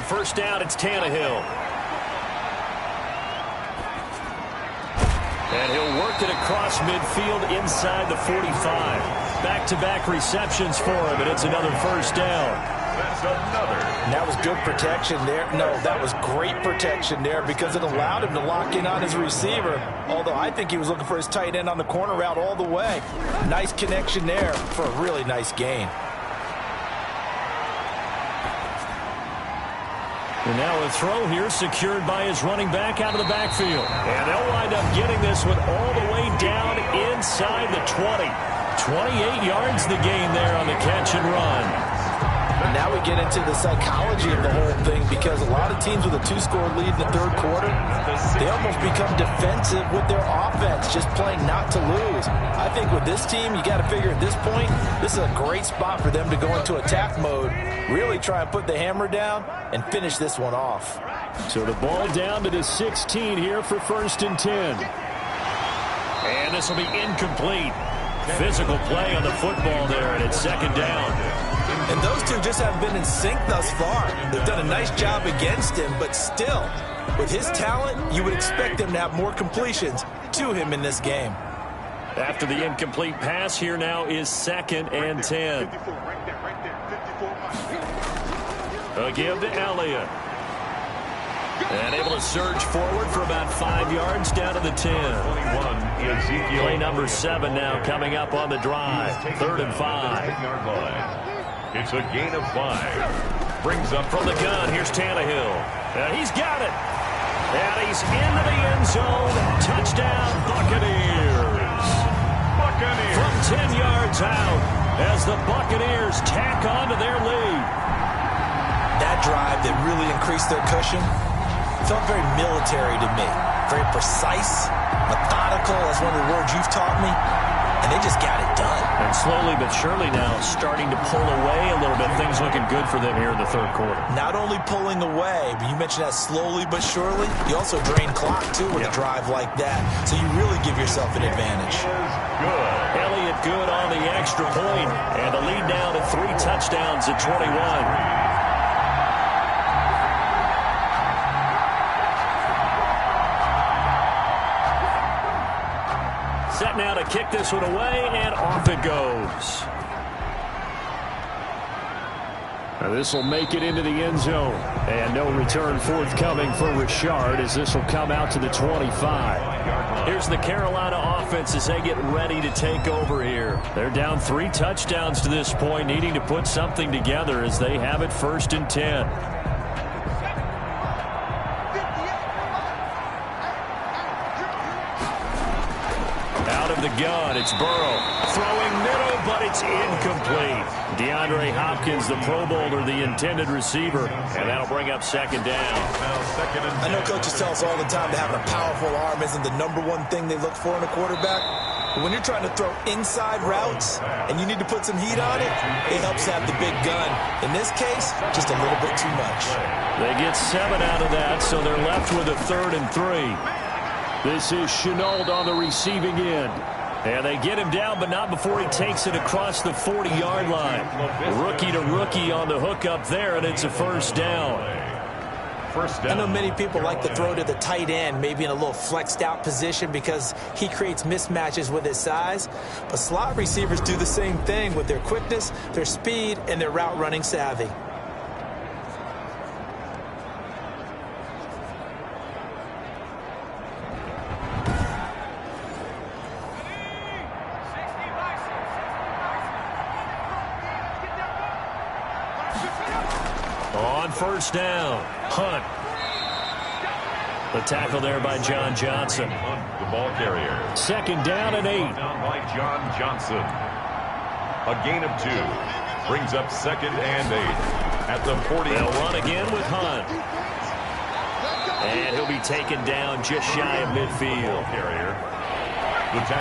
first down, it's Tannehill. And he'll work it across midfield inside the 45. Back-to-back receptions for him, and it's another first down. That's another. And that was good protection there. No, that was great protection there because it allowed him to lock in on his receiver. Although I think he was looking for his tight end on the corner route all the way. Nice connection there for a really nice gain. And now a throw here secured by his running back out of the backfield. And they'll wind up getting this one all the way down inside the 20. 28 yards the gain there on the catch and run. Now we get into the psychology of the whole thing because a lot of teams with a 2-score lead in the third quarter, they almost become defensive with their offense, just playing not to lose. I think with this team, you got to figure at this point, this is a great spot for them to go into attack mode, really try and put the hammer down and finish this one off. So the ball down to the 16 here for 1st and 10. And this will be incomplete. Physical play on the football there, and it's 2nd down. And those two just haven't been in sync thus far. They've done a nice job against him, but still, with his talent, you would expect him to have more completions to him in this game. After the incomplete pass, here now is 2nd and 10. A give to Elliott. And able to surge forward for about 5 yards down to the 10. 21, Ezekiel. Play number 7 now coming up on the drive. 3rd and 5. It's a gain of 5. Brings up from the gun. Here's Tannehill. And he's got it. And he's into the end zone. Touchdown, Buccaneers. From 10 yards out as the Buccaneers tack on to their lead. That drive that really increased their cushion felt very military to me. Very precise, methodical, that's one of the words you've taught me. And they just got it done. And slowly but surely now starting to pull away a little bit. Things looking good for them here in the third quarter. Not only pulling away, but you mentioned that slowly but surely. You also drain clock, too, with a drive like that. So you really give yourself an advantage. Good. Elliott good on the extra point. And the lead now to 3 touchdowns at 21. Set now to kick this one away, and off it goes. Now this will make it into the end zone. And no return forthcoming for Richard as this will come out to the 25. Here's the Carolina offense as they get ready to take over here. They're down 3 touchdowns to this point, needing to put something together as they have it 1st and 10. The gun, it's Burrow throwing middle, but it's incomplete. DeAndre Hopkins, the Pro Bowler, the intended receiver, and that'll bring up 2nd down. I know coaches tell us all the time that having a powerful arm isn't the #1 thing they look for in a quarterback. But when you're trying to throw inside routes and you need to put some heat on it, it helps have the big gun. In this case, just a little bit too much. They get 7 out of that, so they're left with a 3rd and 3. This is Shenault on the receiving end. And they get him down, but not before he takes it across the 40-yard line. Rookie to rookie on the hook up there, and it's a 1st down. I know many people like to throw to the tight end, maybe in a little flexed out position because he creates mismatches with his size. But slot receivers do the same thing with their quickness, their speed, and their route running savvy. On 1st down, Hunt. The tackle there by John Johnson. The ball carrier. 2nd down and 8. Down by John Johnson. A gain of 2. Brings up 2nd and 8. At the 40. They'll run again with Hunt. And he'll be taken down just shy of midfield. Carrier.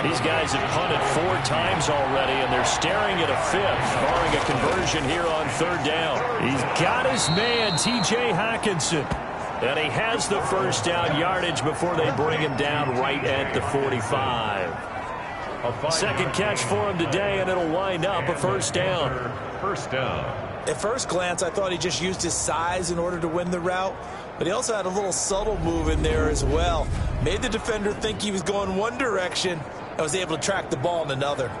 These guys have punted 4 times already, and they're staring at a 5th, barring a conversion here on 3rd down. He's got his man, T.J. Hockenson. And he has the 1st down yardage before they bring him down right at the 45. 2nd catch for him today, and it'll wind up a 1st down. 1st down. At first glance, I thought he just used his size in order to win the route, but he also had a little subtle move in there as well. Made the defender think he was going one direction and was able to track the ball in another.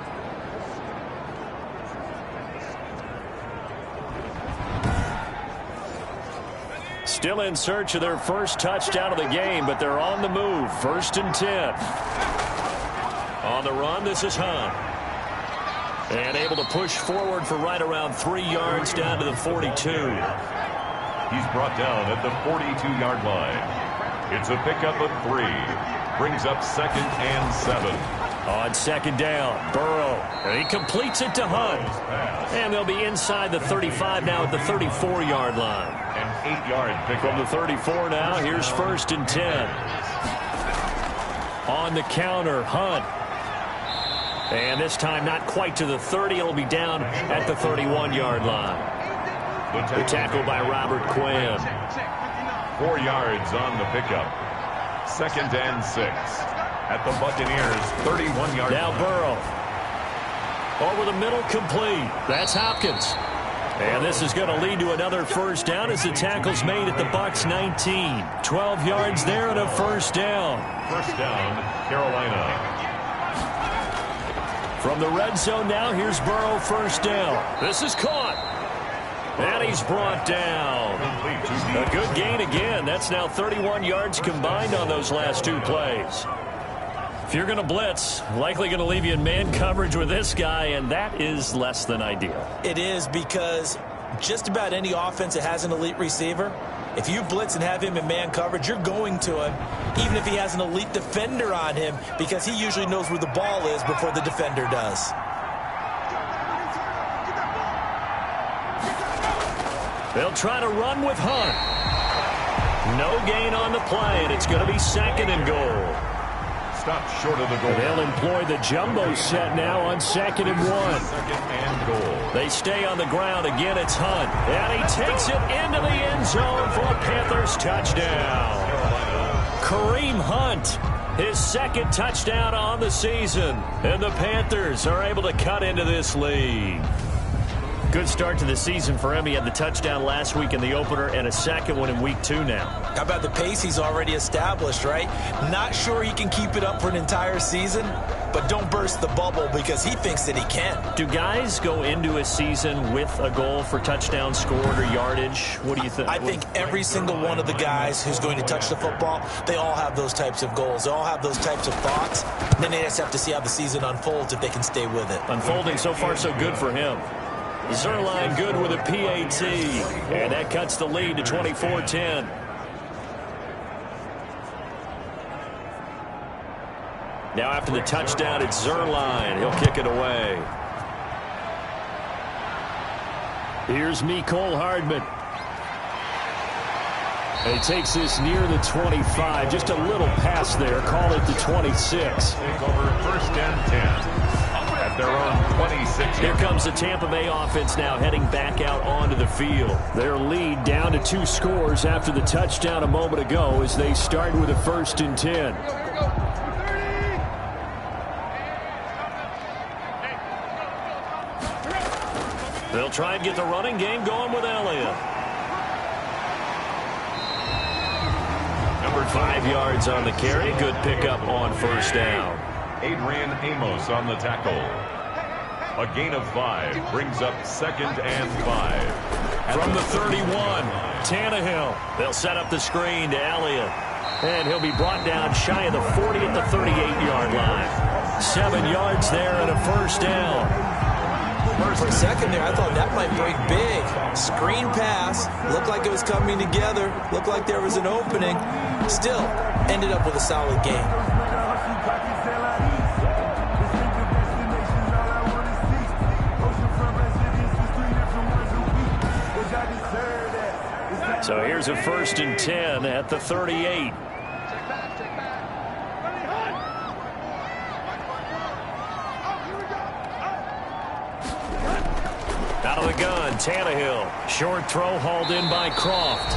Still in search of their first touchdown of the game, but they're on the move. 1st and 10. On the run, this is Hunt. And able to push forward for right around 3 yards down to the 42. He's brought down at the 42-yard line. It's a pickup of 3. Brings up 2nd and 7. On 2nd down, Burrow. And he completes it to Hunt. And they'll be inside the 35 now at the 34-yard line. An 8-yard pickup. From the 34 now, here's 1st and 10. On the counter, Hunt. And this time not quite to the 30. It'll be down at the 31-yard line. The tackle by Robert Quinn. 4 yards on the pickup. 2nd and 6. At the Buccaneers, 31-yard line. Now Burrow. Over the middle, complete. That's Hopkins. And this is going to lead to another first down as the tackle's made at the Bucs 19. 12 yards there and a first down. First down, Carolina. From the red zone now, here's Burrow, first down. This is caught. And he's brought down. A good gain again. That's now 31 yards combined on those last 2 plays. If you're going to blitz, likely going to leave you in man coverage with this guy, and that is less than ideal. It is, because just about any offense that has an elite receiver, if you blitz and have him in man coverage, you're going to him, even if he has an elite defender on him, because he usually knows where the ball is before the defender does. They'll try to run with Hunt. No gain on the play, and it's going to be 2nd and goal. Stopped short of the goal. They'll employ the jumbo set now on 2nd and 1. 2nd and goal. They stay on the ground. Again, it's Hunt. And he takes it into the end zone for a Panthers touchdown. Kareem Hunt, his 2nd touchdown on the season. And the Panthers are able to cut into this lead. Good start to the season for him. He had the touchdown last week in the opener and a 2nd one in week 2 now. How about the pace he's already established, right? Not sure he can keep it up for an entire season, but don't burst the bubble because he thinks that he can. Do guys go into a season with a goal for touchdown scored or yardage? What do you think? I think every single one of the guys who's going to touch the football, they all have those types of goals. They all have those types of thoughts. And then they just have to see how the season unfolds if they can stay with it. Unfolding so far so good for him. Zerline good with a PAT, and that cuts the lead to 24-10. Now after the touchdown, it's Zerline. He'll kick it away. Here's Mecole Hardman. And he takes this near the 25. Just a little pass there. Call it the 26. Take over 1st and 10. At their own 26. Here comes the Tampa Bay offense now heading back out onto the field. Their lead down to 2 scores after the touchdown a moment ago as they start with a 1st and 10. They'll try and get the running game going with Elliott. Number 5 yards on the carry. Good pickup on 1st down. Adrian Amos on the tackle. A gain of 5 brings up 2nd and 5. From the 31, Tannehill. They'll set up the screen to Elliott. And he'll be brought down shy of the 40 at the 38-yard line. 7 yards there and a 1st down. For a second there, I thought that might break big. Screen pass. Looked like it was coming together. Looked like there was an opening. Still, ended up with a solid game. So here's a 1st and 10 at the 38. Out of the gun, Tannehill. Short throw hauled in by Croft.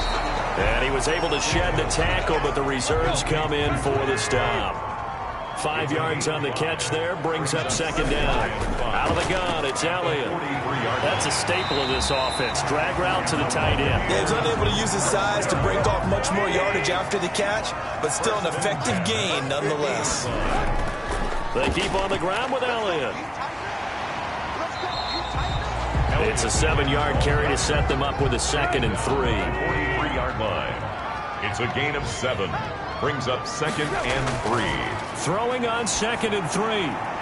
And he was able to shed the tackle, but the reserves come in for the stop. 5 yards on the catch there, brings up second down. Out of the gun, it's Elliott. That's a staple of this offense. Drag route to the tight end. Yeah, he's unable to use his size to break off much more yardage after the catch, but still an effective gain nonetheless. They keep on the ground with Elliott. It's a 7-yard carry to set them up with a 2nd and 3. 43-yard line. It's a gain of 7. Brings up 2nd and 3. Throwing on 2nd and 3.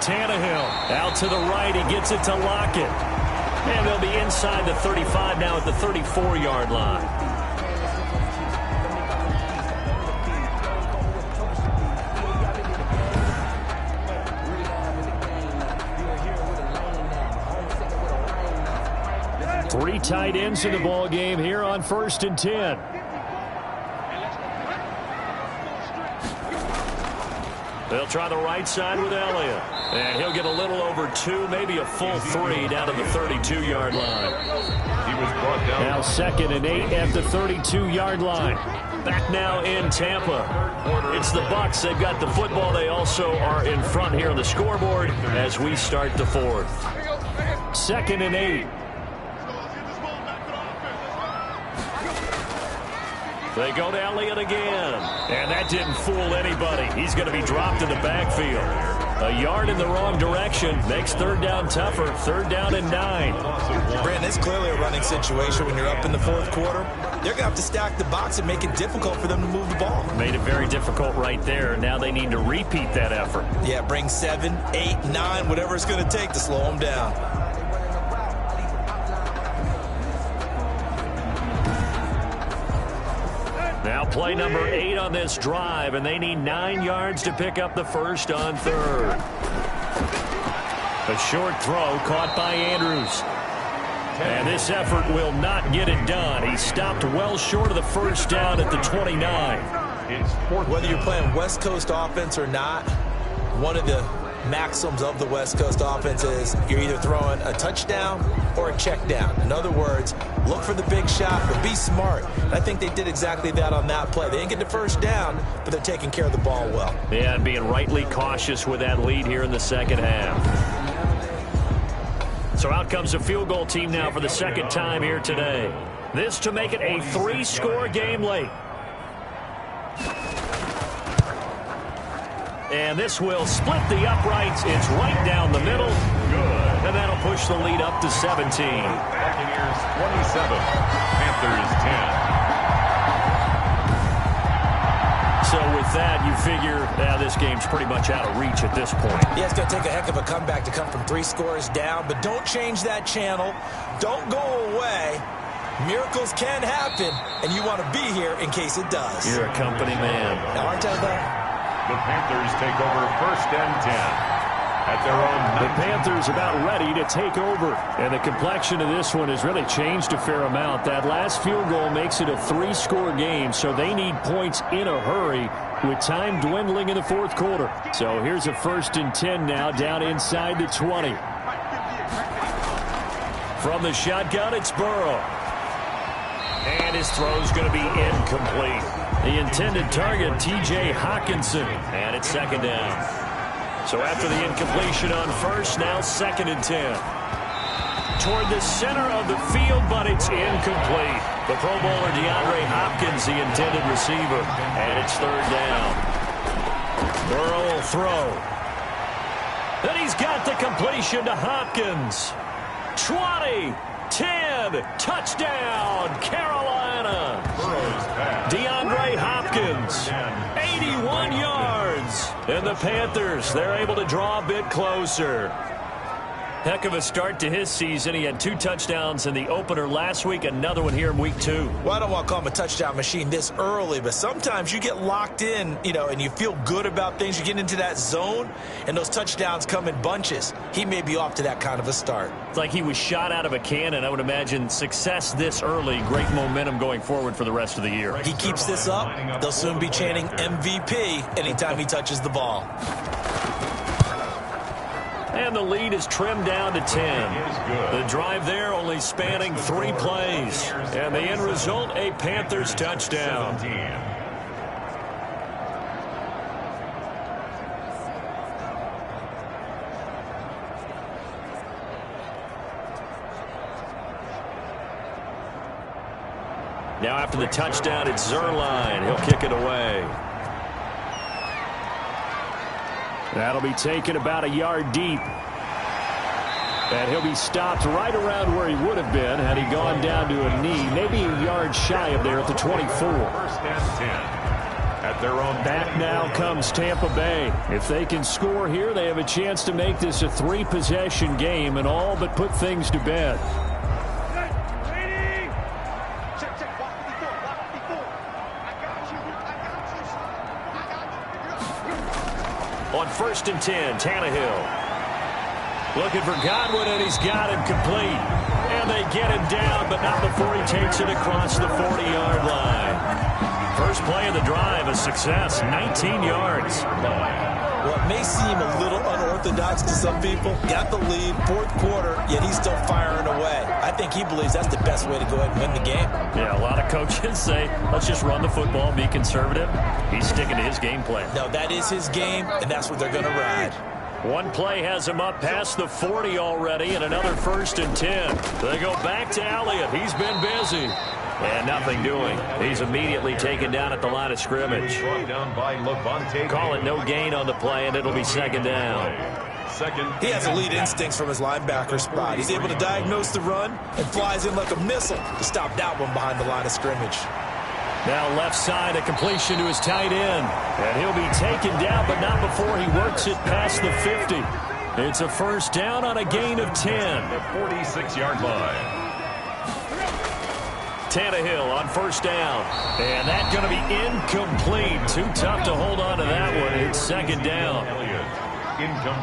Tannehill out to the right. He gets it to Lockett. And they'll be inside the 35 now at the 34-yard line. Three tight ends in the ball game here on 1st and 10. They'll try the right side with Elliott. And he'll get a little over 2, maybe a full 3 down to the 32-yard line. He was brought down. Now 2nd and 8 at the 32-yard line. Back now in Tampa. It's the Bucs. They've got the football. They also are in front here on the scoreboard as we start the 4th. 2nd and 8. They go to Elliott again. And that didn't fool anybody. He's going to be dropped in the backfield. A yard in the wrong direction makes 3rd down tougher. 3rd down and 9. Brandon, it's clearly a running situation when you're up in the 4th quarter. They're going to have to stack the box and make it difficult for them to move the ball. Made it very difficult right there. Now they need to repeat that effort. Yeah, bring 7, 8, 9, whatever it's going to take to slow them down. Now play number 8 on this drive, and they need 9 yards to pick up the 1st on 3rd. A short throw caught by Andrews. And this effort will not get it done. He stopped well short of the 1st down at the 29. Whether you're playing West Coast offense or not, one of the maxims of the West Coast offense is you're either throwing a touchdown or a check down. In other words, look for the big shot, but be smart. And I think they did exactly that on that play. They didn't get the 1st down, but they're taking care of the ball well. Yeah, and being rightly cautious with that lead here in the 2nd half. So out comes a field goal team now for the 2nd time here today. This to make it a 3-score game late. And this will split the uprights. It's right down the middle. Good. And that'll push the lead up to 17. Buccaneers 27. Panthers 10. So with that, you figure this game's pretty much out of reach at this point. Yeah, it's going to take a heck of a comeback to come from 3 scores down, but don't change that channel. Don't go away. Miracles can happen, and you want to be here in case it does. You're a company man. Now, aren't I that? The Panthers take over 1st and 10 at their own. The Panthers about ready to take over. And the complexion of this one has really changed a fair amount. That last field goal makes it a 3-score game, so they need points in a hurry with time dwindling in the 4th quarter. So here's a 1st and 10 now down inside the 20. From the shotgun, it's Burrow. And his throw's going to be incomplete. The intended target, T.J. Hawkinson. And it's 2nd down. So after the incompletion on 1st, now 2nd and 10. Toward the center of the field, but it's incomplete. The Pro Bowler DeAndre Hopkins, the intended receiver. And it's 3rd down. Burrow will throw. Then he's got the completion to Hopkins. 20, 10, touchdown, Carolina. DeAndre Hopkins, 81 yards. And the Panthers, they're able to draw a bit closer. Heck of a start to his season. He had 2 touchdowns in the opener last week, another one here in week 2. Well, I don't want to call him a touchdown machine this early, but sometimes you get locked in, and you feel good about things. You get into that zone, and those touchdowns come in bunches. He may be off to that kind of a start. It's like he was shot out of a cannon. I would imagine success this early, great momentum going forward for the rest of the year. He keeps this up, they'll soon be chanting MVP anytime he touches the ball. And the lead is trimmed down to 10. The drive there only spanning 3 plays. And the end result, a Panthers touchdown. Now after the touchdown, it's Zerline. He'll kick it away. That'll be taken about a yard deep. And he'll be stopped right around where he would have been had he gone down to a knee, maybe a yard shy of there at the 24. First and 10. At their own. Back now comes Tampa Bay. If they can score here, they have a chance to make this a 3-possession game and all but put things to bed. On 1st and 10, Tannehill. Looking for Godwin, and he's got him complete. And they get him down, but not before he takes it across the 40-yard line. First play of the drive, a success, 19 yards. Well, it may seem a little unorthodox to some people. Got the lead, 4th quarter, yet he's still firing away. I think he believes that's the best way to go ahead and win the game. Yeah, a lot of coaches say, let's just run the football, be conservative. He's sticking to his game plan. No, that is his game, and that's what they're going to ride. One play has him up past the 40 already, and another 1st and 10. They go back to Elliott. He's been busy. And nothing doing. He's immediately taken down at the line of scrimmage. Call it no gain on the play, and it'll be 2nd down. He has elite instincts from his linebacker spot. He's able to diagnose the run and flies in like a missile to stop that one behind the line of scrimmage. Now left side, a completion to his tight end. And he'll be taken down, but not before he works it past the 50. It's a 1st down on a gain of 10. The 46-yard line. Tannehill on 1st down. And that's going to be incomplete. Too tough to hold on to that one. It's 2nd down.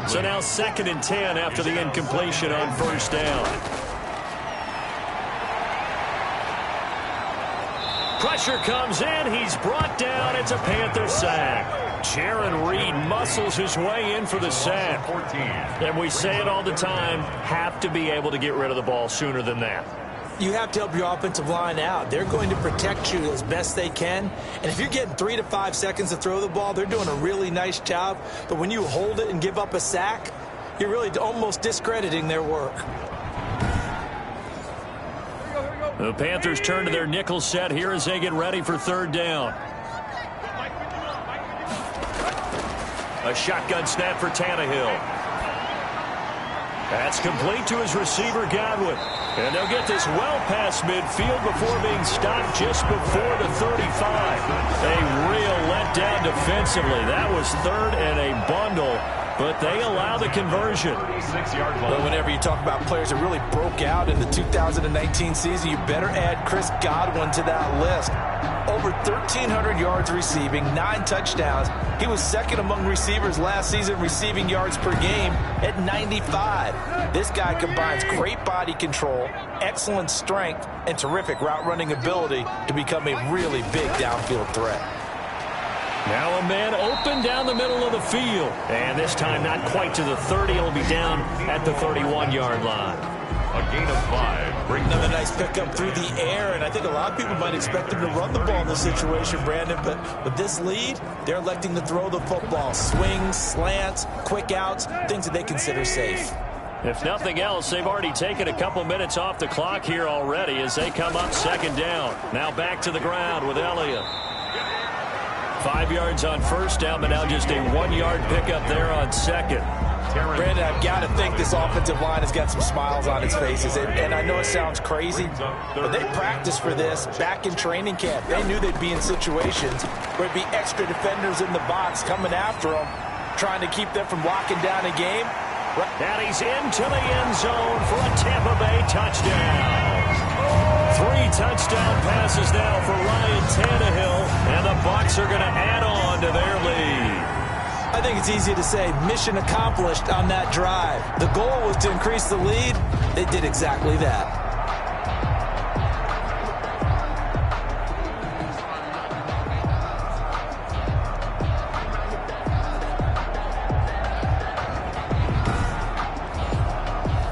So now 2nd and 10 after the incompletion on 1st down. Pressure comes in. He's brought down. It's a Panther sack. Jaron Reed muscles his way in for the sack. And we say it all the time, have to be able to get rid of the ball sooner than that. You have to help your offensive line out. They're going to protect you as best they can. And if you're getting 3 to 5 seconds to throw the ball, they're doing a really nice job. But when you hold it and give up a sack, you're really almost discrediting their work. The Panthers turn to their nickel set here as they get ready for 3rd down. A shotgun snap for Tannehill. That's complete to his receiver, Godwin. And they'll get this well past midfield before being stopped just before the 35. A real letdown defensively. That was 3rd and a bundle. But they allow the conversion. Well, whenever you talk about players that really broke out in the 2019 season, you better add Chris Godwin to that list. Over 1,300 yards receiving, 9 touchdowns. He was 2nd among receivers last season receiving yards per game at 95. This guy combines great body control, excellent strength, and terrific route running ability to become a really big downfield threat. Now a man open down the middle of the field. And this time not quite to the 30. It'll be down at the 31-yard line. A gain of 5. Another nice pickup through the air, and I think a lot of people might expect him to run the ball in this situation, Brandon, but with this lead, they're electing to throw the football. Swings, slants, quick outs, things that they consider safe. If nothing else, they've already taken a couple minutes off the clock here already as they come up 2nd down. Now back to the ground with Elliott. 5 yards on 1st down, but now just a 1-yard pickup there on 2nd. Brandon, I've got to think this offensive line has got some smiles on its faces. And I know it sounds crazy, but they practiced for this back in training camp. They knew they'd be in situations where it'd be extra defenders in the box coming after them, trying to keep them from locking down a game. And he's into the end zone for a Tampa Bay touchdown. 3 touchdown passes now for Ryan Tannehill, and the Bucs are going to add on to their lead. I think it's easy to say mission accomplished on that drive. The goal was to increase the lead. They did exactly that.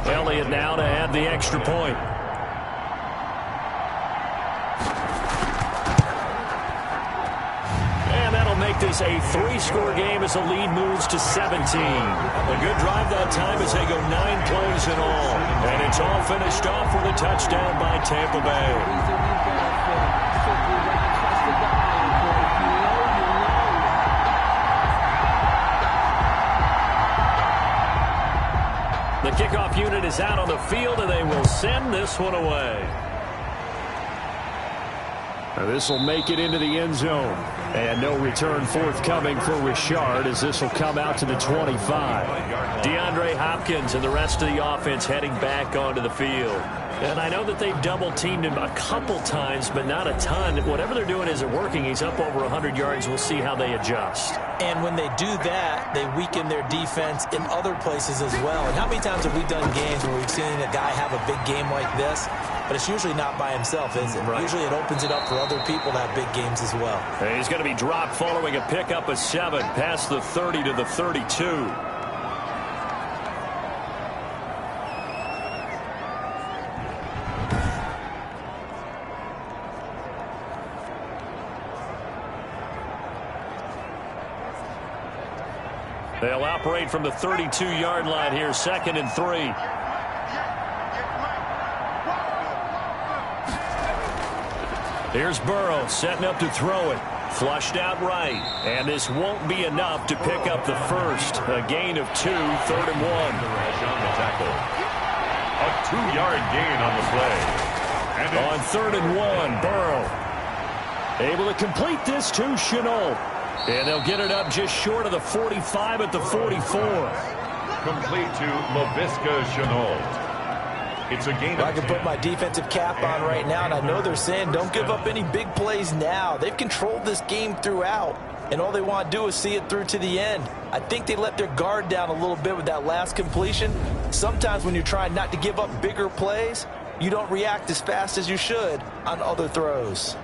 Elliott now to add the extra point. Make this a 3-score game as the lead moves to 17. A good drive that time as they go 9 plays in all. And it's all finished off with a touchdown by Tampa Bay. The kickoff unit is out on the field, and they will send this one away. This will make it into the end zone. And no return forthcoming for Richard as this will come out to the 25. DeAndre Hopkins and the rest of the offense heading back onto the field. And I know that they've double-teamed him a couple times, but not a ton. Whatever they're doing isn't working. He's up over 100 yards. We'll see how they adjust. And when they do that, they weaken their defense in other places as well. And how many times have we done games where we've seen a guy have a big game like this? But it's usually not by himself, is it? Right. Usually it opens it up for other people to have big games as well. And he's going to be dropped following a pickup of 7 past the 30 to the 32. They'll operate from the 32-yard line here, 2nd and 3. Here's Burrow setting up to throw it. Flushed out right. And this won't be enough to pick up the first. A gain of 2, 3rd and 1. On the tackle. A 2-yard gain on the play. And on 3rd and 1, Burrow able to complete this to Shenault. And they'll get it up just short of the 45 at the 44. Complete to LaVisca Shenault. It's a gain. I can put my defensive cap on right now, and I know they're saying don't give up any big plays now. They've controlled this game throughout, and all they want to do is see it through to the end. I think they let their guard down a little bit with that last completion. Sometimes when you're trying not to give up bigger plays, you don't react as fast as you should on other throws.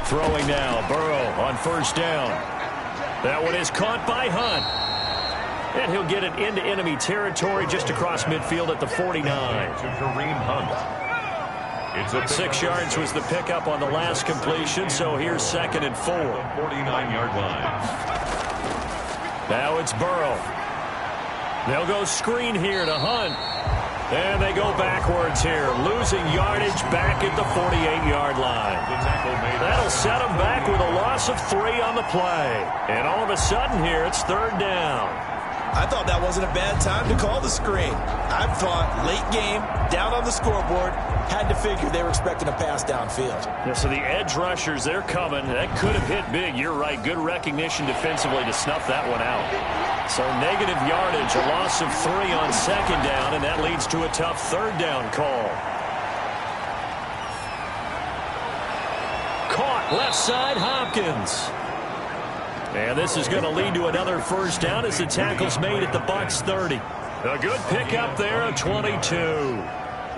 Throwing now, Burrow on 1st down. That one is caught by Hunt. And he'll get it into enemy territory just across midfield at the 49. To Kareem Hunt. It's 6 yards was the pickup on the last completion, so here's 2nd and 4. 49-yard line. Now it's Burrow. They'll go screen here to Hunt. And they go backwards here, losing yardage back at the 48-yard line. That'll set them back with a loss of 3 on the play. And all of a sudden here, it's 3rd down. I thought that wasn't a bad time to call the screen. I thought late game, down on the scoreboard, had to figure they were expecting a pass downfield. Yeah, so the edge rushers, they're coming. That could have hit big. You're right. Good recognition defensively to snuff that one out. So negative yardage, a loss of 3 on 2nd down, and that leads to a tough 3rd down call. Caught left side, Hopkins. And this is going to lead to another 1st down as the tackle's made at the Bucs 30. A good pickup there of 22.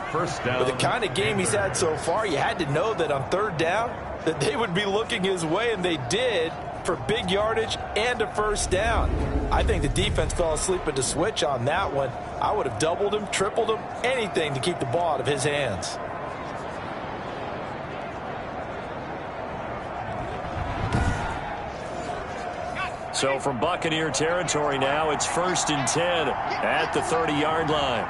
1st down. With the kind of game he's had so far, you had to know that on 3rd down that they would be looking his way, and they did, for big yardage and a 1st down. I think the defense fell asleep at the switch on that one. I would have doubled him, tripled him, anything to keep the ball out of his hands. So from Buccaneer territory now, it's 1st and 10 at the 30-yard line.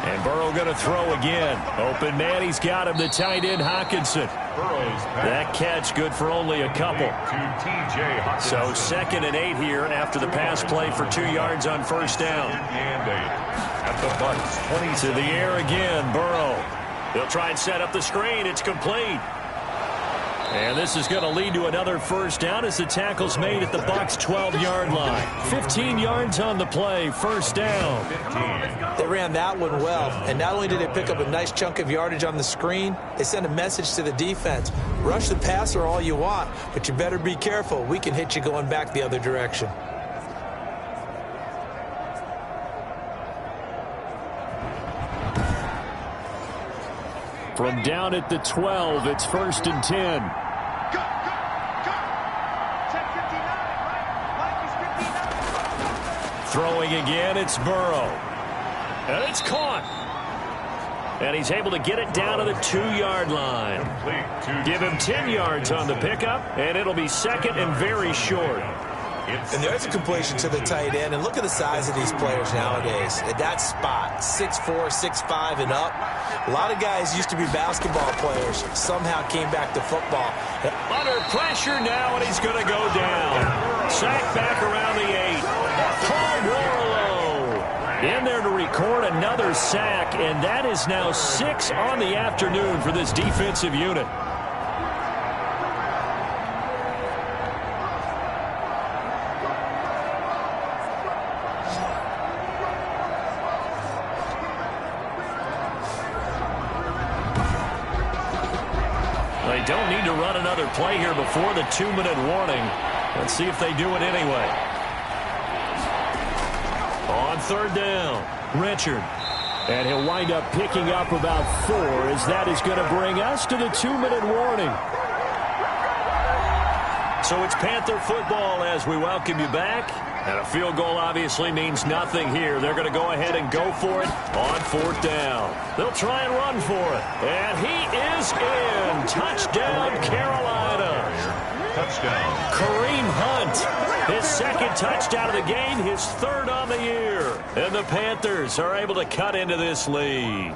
And Burrow going to throw again. Open man, he's got him, the tight end Hockenson. That catch good for only a couple. So 2nd and 8 here after the pass play for 2 yards on 1st down. At the Bucs 20. To the air again, Burrow. They'll try and set up the screen. It's complete. And this is going to lead to another 1st down as the tackle's made at the Bucs 12-yard line. 15 yards on the play, 1st down. They ran that one well, and not only did they pick up a nice chunk of yardage on the screen, they sent a message to the defense. Rush the passer all you want, but you better be careful. We can hit you going back the other direction. From down at the 12, it's 1st and 10. Throwing again, it's Burrow. And it's caught. And he's able to get it down to the 2-yard line. Give him 10 yards on the pickup, and it'll be 2nd and very short. And there's a completion to the tight end. And look at the size of these players nowadays. At that spot, 6'4", 6'5", and up. A lot of guys used to be basketball players. Somehow came back to football. Under pressure now, and he's going to go down. Sacked back around the 8. Paul Warlow in there to record another sack, and that is now 6 on the afternoon for this defensive unit. They don't need to run another play here before the 2-minute warning. Let's see if they do it anyway. On third down, Richard. And he'll wind up picking up about 4 as that is going to bring us to the 2-minute warning. So it's Panther football as we welcome you back. And a field goal obviously means nothing here. They're going to go ahead and go for it on fourth down. They'll try and run for it. And he is in. Touchdown, Carolina. Touchdown. Kareem Hunt, his second touchdown of the game, his 3rd on the year. And the Panthers are able to cut into this lead.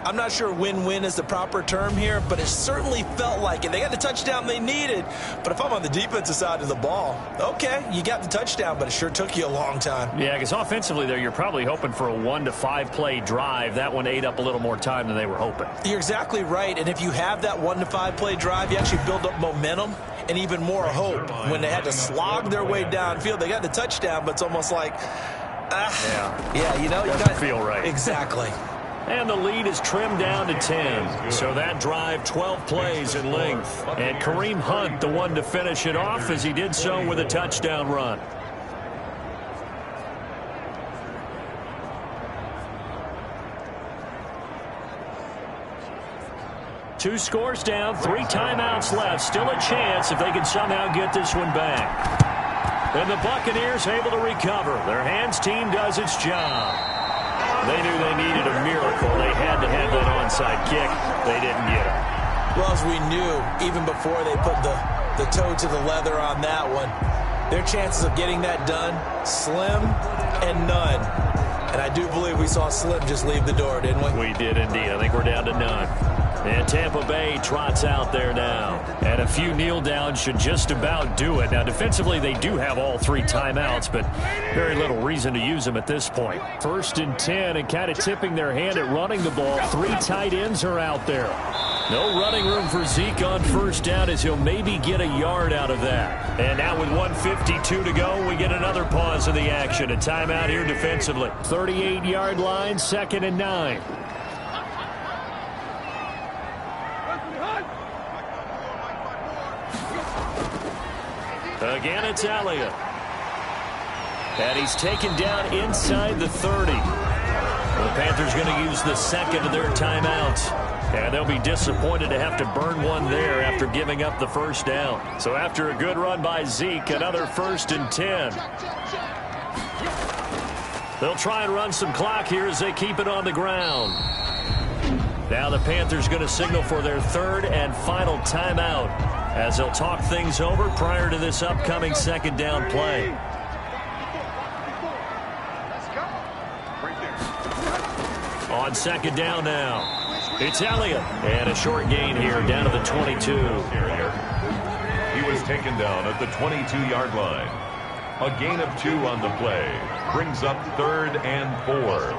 I'm not sure win-win is the proper term here, but it certainly felt like it. They got the touchdown they needed. But if I'm on the defensive side of the ball, okay, you got the touchdown, but it sure took you a long time. Yeah, because offensively there, you're probably hoping for a 1 to 5 play drive. That one ate up a little more time than they were hoping. You're exactly right. And if you have that 1 to 5 play drive, you actually build up momentum and even more hope. When they had to slog their way downfield, they got the touchdown, but it's almost like, yeah, you know, doesn't feel right. Exactly. And the lead is trimmed down to 10. So that drive, 12 plays in length. And Kareem Hunt, the one to finish it off, as he did so with a touchdown run. Two scores down, 3 timeouts left. Still a chance if they can somehow get this one back. And the Buccaneers able to recover. Their hands team does its job. They knew they needed a miracle. They had to have that onside kick. They didn't get it. Well, as we knew, even before they put the toe to the leather on that one, their chances of getting that done, slim and none. And I do believe we saw Slim just leave the door, didn't we? We did indeed. I think we're down to none. And Tampa Bay trots out there now. And a few kneel downs should just about do it. Now, defensively, they do have all 3 timeouts, but very little reason to use them at this point. 1st and 10, and kind of tipping their hand at running the ball. 3 tight ends are out there. No running room for Zeke on 1st down, as he'll maybe get a yard out of that. And now with 1:52 to go, we get another pause of the action. A timeout here defensively. 38-yard line, 2nd and 9. Again, it's Elliott. And he's taken down inside the 30. The Panthers going to use the 2nd of their timeouts. And they'll be disappointed to have to burn one there after giving up the 1st down. So after a good run by Zeke, another 1st and 10. They'll try and run some clock here as they keep it on the ground. Now the Panthers going to signal for their 3rd and final timeout, as they'll talk things over prior to this upcoming 2nd down play. On 2nd down now, it's Elliott. And a short gain here down to the 22. He was taken down at the 22-yard line. A gain of 2 on the play brings up 3rd and 4.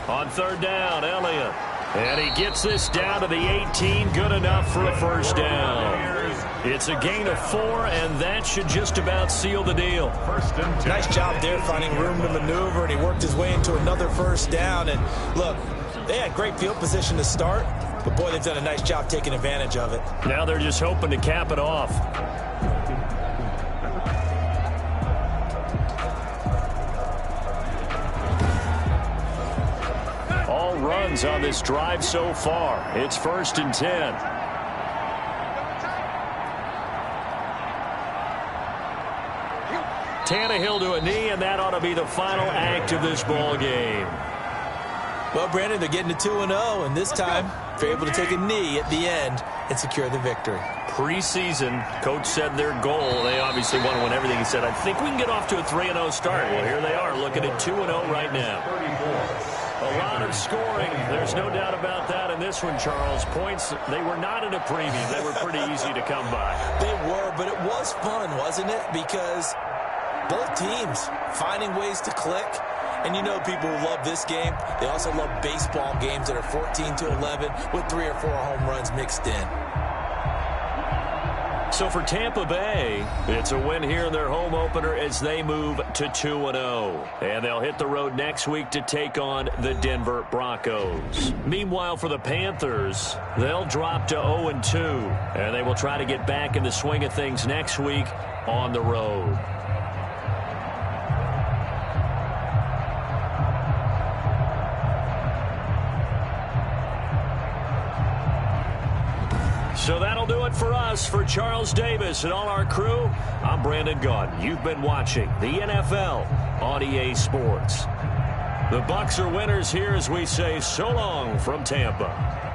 On 3rd down, Elliott. And he gets this down to the 18. Good enough for a 1st down. It's a gain of 4, and that should just about seal the deal. 1st and 10. Nice job there finding room to maneuver, and he worked his way into another 1st down. And look, they had great field position to start, but boy, they've done a nice job taking advantage of it. Now they're just hoping to cap it off. All runs on this drive so far. It's 1st and 10. Tannehill to a knee, and that ought to be the final act of this ball game. Well, Brandon, they're getting to 2-0, and this time they're able to take a knee at the end and secure the victory. Preseason, coach said their goal, they obviously want to win everything. He said, I think we can get off to a 3-0 start. Well, here they are looking at 2-0 right now. A lot of scoring. There's no doubt about that in this one, Charles. Points, they were not in a preview. They were pretty easy to come by. They were, but it was fun, wasn't it? Because both teams finding ways to click. And you know people who love this game, they also love baseball games that are 14-11 with 3 or 4 home runs mixed in. So for Tampa Bay, it's a win here in their home opener as they move to 2-0. And they'll hit the road next week to take on the Denver Broncos. Meanwhile, for the Panthers, they'll drop to 0-2. And they will try to get back in the swing of things next week on the road. So that'll do it for us. For Charles Davis and all our crew, I'm Brandon Gaudin. You've been watching the NFL on EA Sports. The Bucs are winners here as we say so long from Tampa.